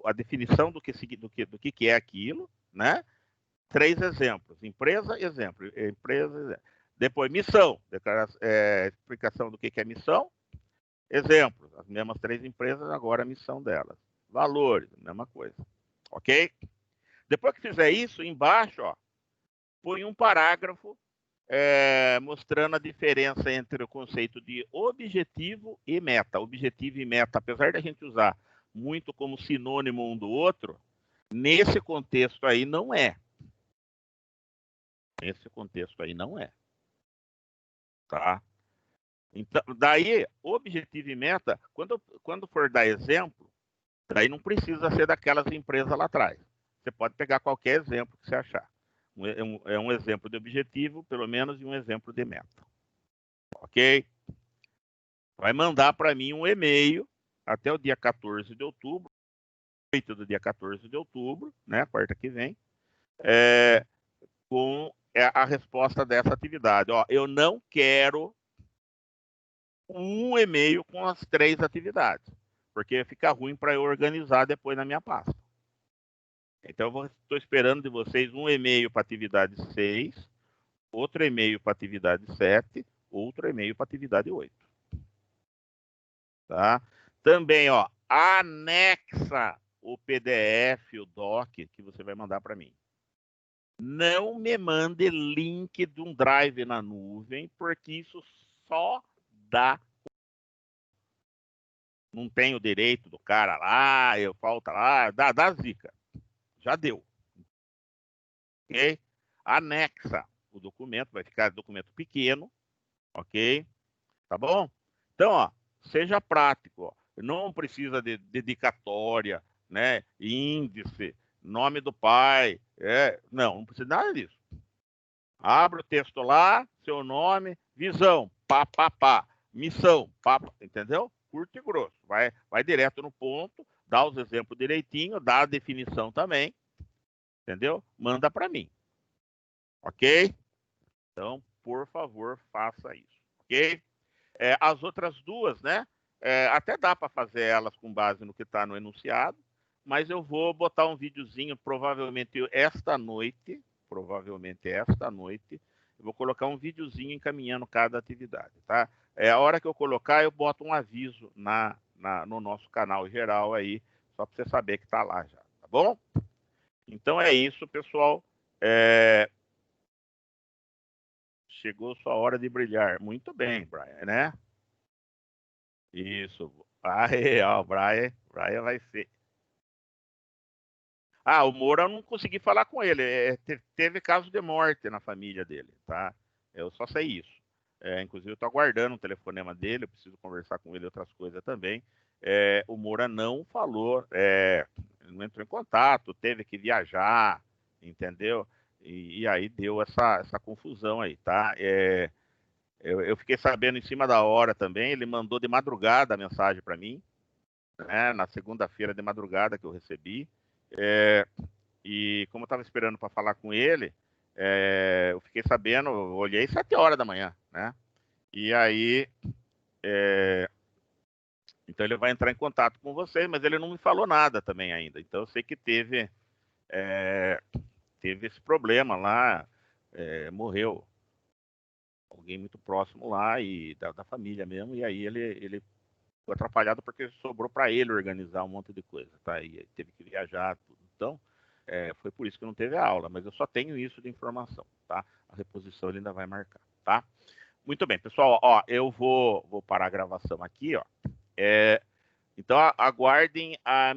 a definição do que é aquilo, né? 3 exemplos. Empresa, exemplo. Empresa, exemplo. Depois, missão. Explicação do que é missão. Exemplos. As mesmas 3 empresas, agora a missão delas. Valores, mesma coisa. Ok? Depois que fizer isso, embaixo, põe um parágrafo mostrando a diferença entre o conceito de objetivo e meta. Objetivo e meta, apesar de a gente usar muito como sinônimo um do outro, nesse contexto aí não é. Nesse contexto aí não é. Tá? Então, daí, objetivo e meta, quando for dar exemplo, daí não precisa ser daquelas empresas lá atrás. Você pode pegar qualquer exemplo que você achar. Um exemplo de objetivo, pelo menos, e um exemplo de meta. Ok? Vai mandar para mim um e-mail até o dia 14 de outubro, 8 do dia 14 de outubro, né, quarta que vem, com a resposta dessa atividade. Eu não quero um e-mail com as 3 atividades, porque fica ruim para eu organizar depois na minha pasta. Então, estou esperando de vocês um e-mail para atividade 6, outro e-mail para atividade 7, outro e-mail para atividade 8. Tá? Também, anexa o PDF, o doc que você vai mandar para mim. Não me mande link de um drive na nuvem, porque isso só dá. Não tem o direito do cara lá, eu falta lá, dá zica. Já deu. Ok? Anexa o documento, vai ficar documento pequeno, ok? Tá bom? Então, ó, seja prático, ó. Não precisa de dedicatória, né? Índice, nome do pai, não precisa nada disso. Abre o texto lá, seu nome, visão, pá, pá, pá, missão, pá, pá, entendeu? Curto e grosso, vai direto no ponto, dá os exemplos direitinho, dá a definição também, entendeu? Manda para mim, ok? Então, por favor, faça isso, ok? As outras duas, né? Até dá para fazer elas com base no que está no enunciado, mas eu vou botar um videozinho provavelmente esta noite, eu vou colocar um videozinho encaminhando cada atividade, tá? A hora que eu colocar, eu boto um aviso no nosso canal geral aí, só para você saber que está lá já, tá bom? Então é isso, pessoal. Chegou sua hora de brilhar. Muito bem, Brian, né? Isso. Aí, ó, o Brian vai ser. O Moura eu não consegui falar com ele. Teve caso de morte na família dele, tá? Eu só sei isso. Inclusive, eu tô aguardando um telefonema dele, eu preciso conversar com ele outras coisas também. O Moura não falou, não entrou em contato, teve que viajar, entendeu? E aí deu essa confusão aí, tá? Eu fiquei sabendo em cima da hora também, ele mandou de madrugada a mensagem para mim, né, na segunda-feira de madrugada que eu recebi, e como eu estava esperando para falar com ele, eu fiquei sabendo, eu olhei 7 horas da manhã, né, e aí, então ele vai entrar em contato com vocês, mas ele não me falou nada também ainda, então eu sei que teve esse problema lá, morreu alguém muito próximo lá, e da família mesmo, e aí ele ficou atrapalhado porque sobrou para ele organizar um monte de coisa, tá? E teve que viajar, tudo. Então, foi por isso que não teve a aula, mas eu só tenho isso de informação, tá? A reposição ele ainda vai marcar, tá? Muito bem, pessoal, ó, eu vou parar a gravação aqui, ó. Então, aguardem a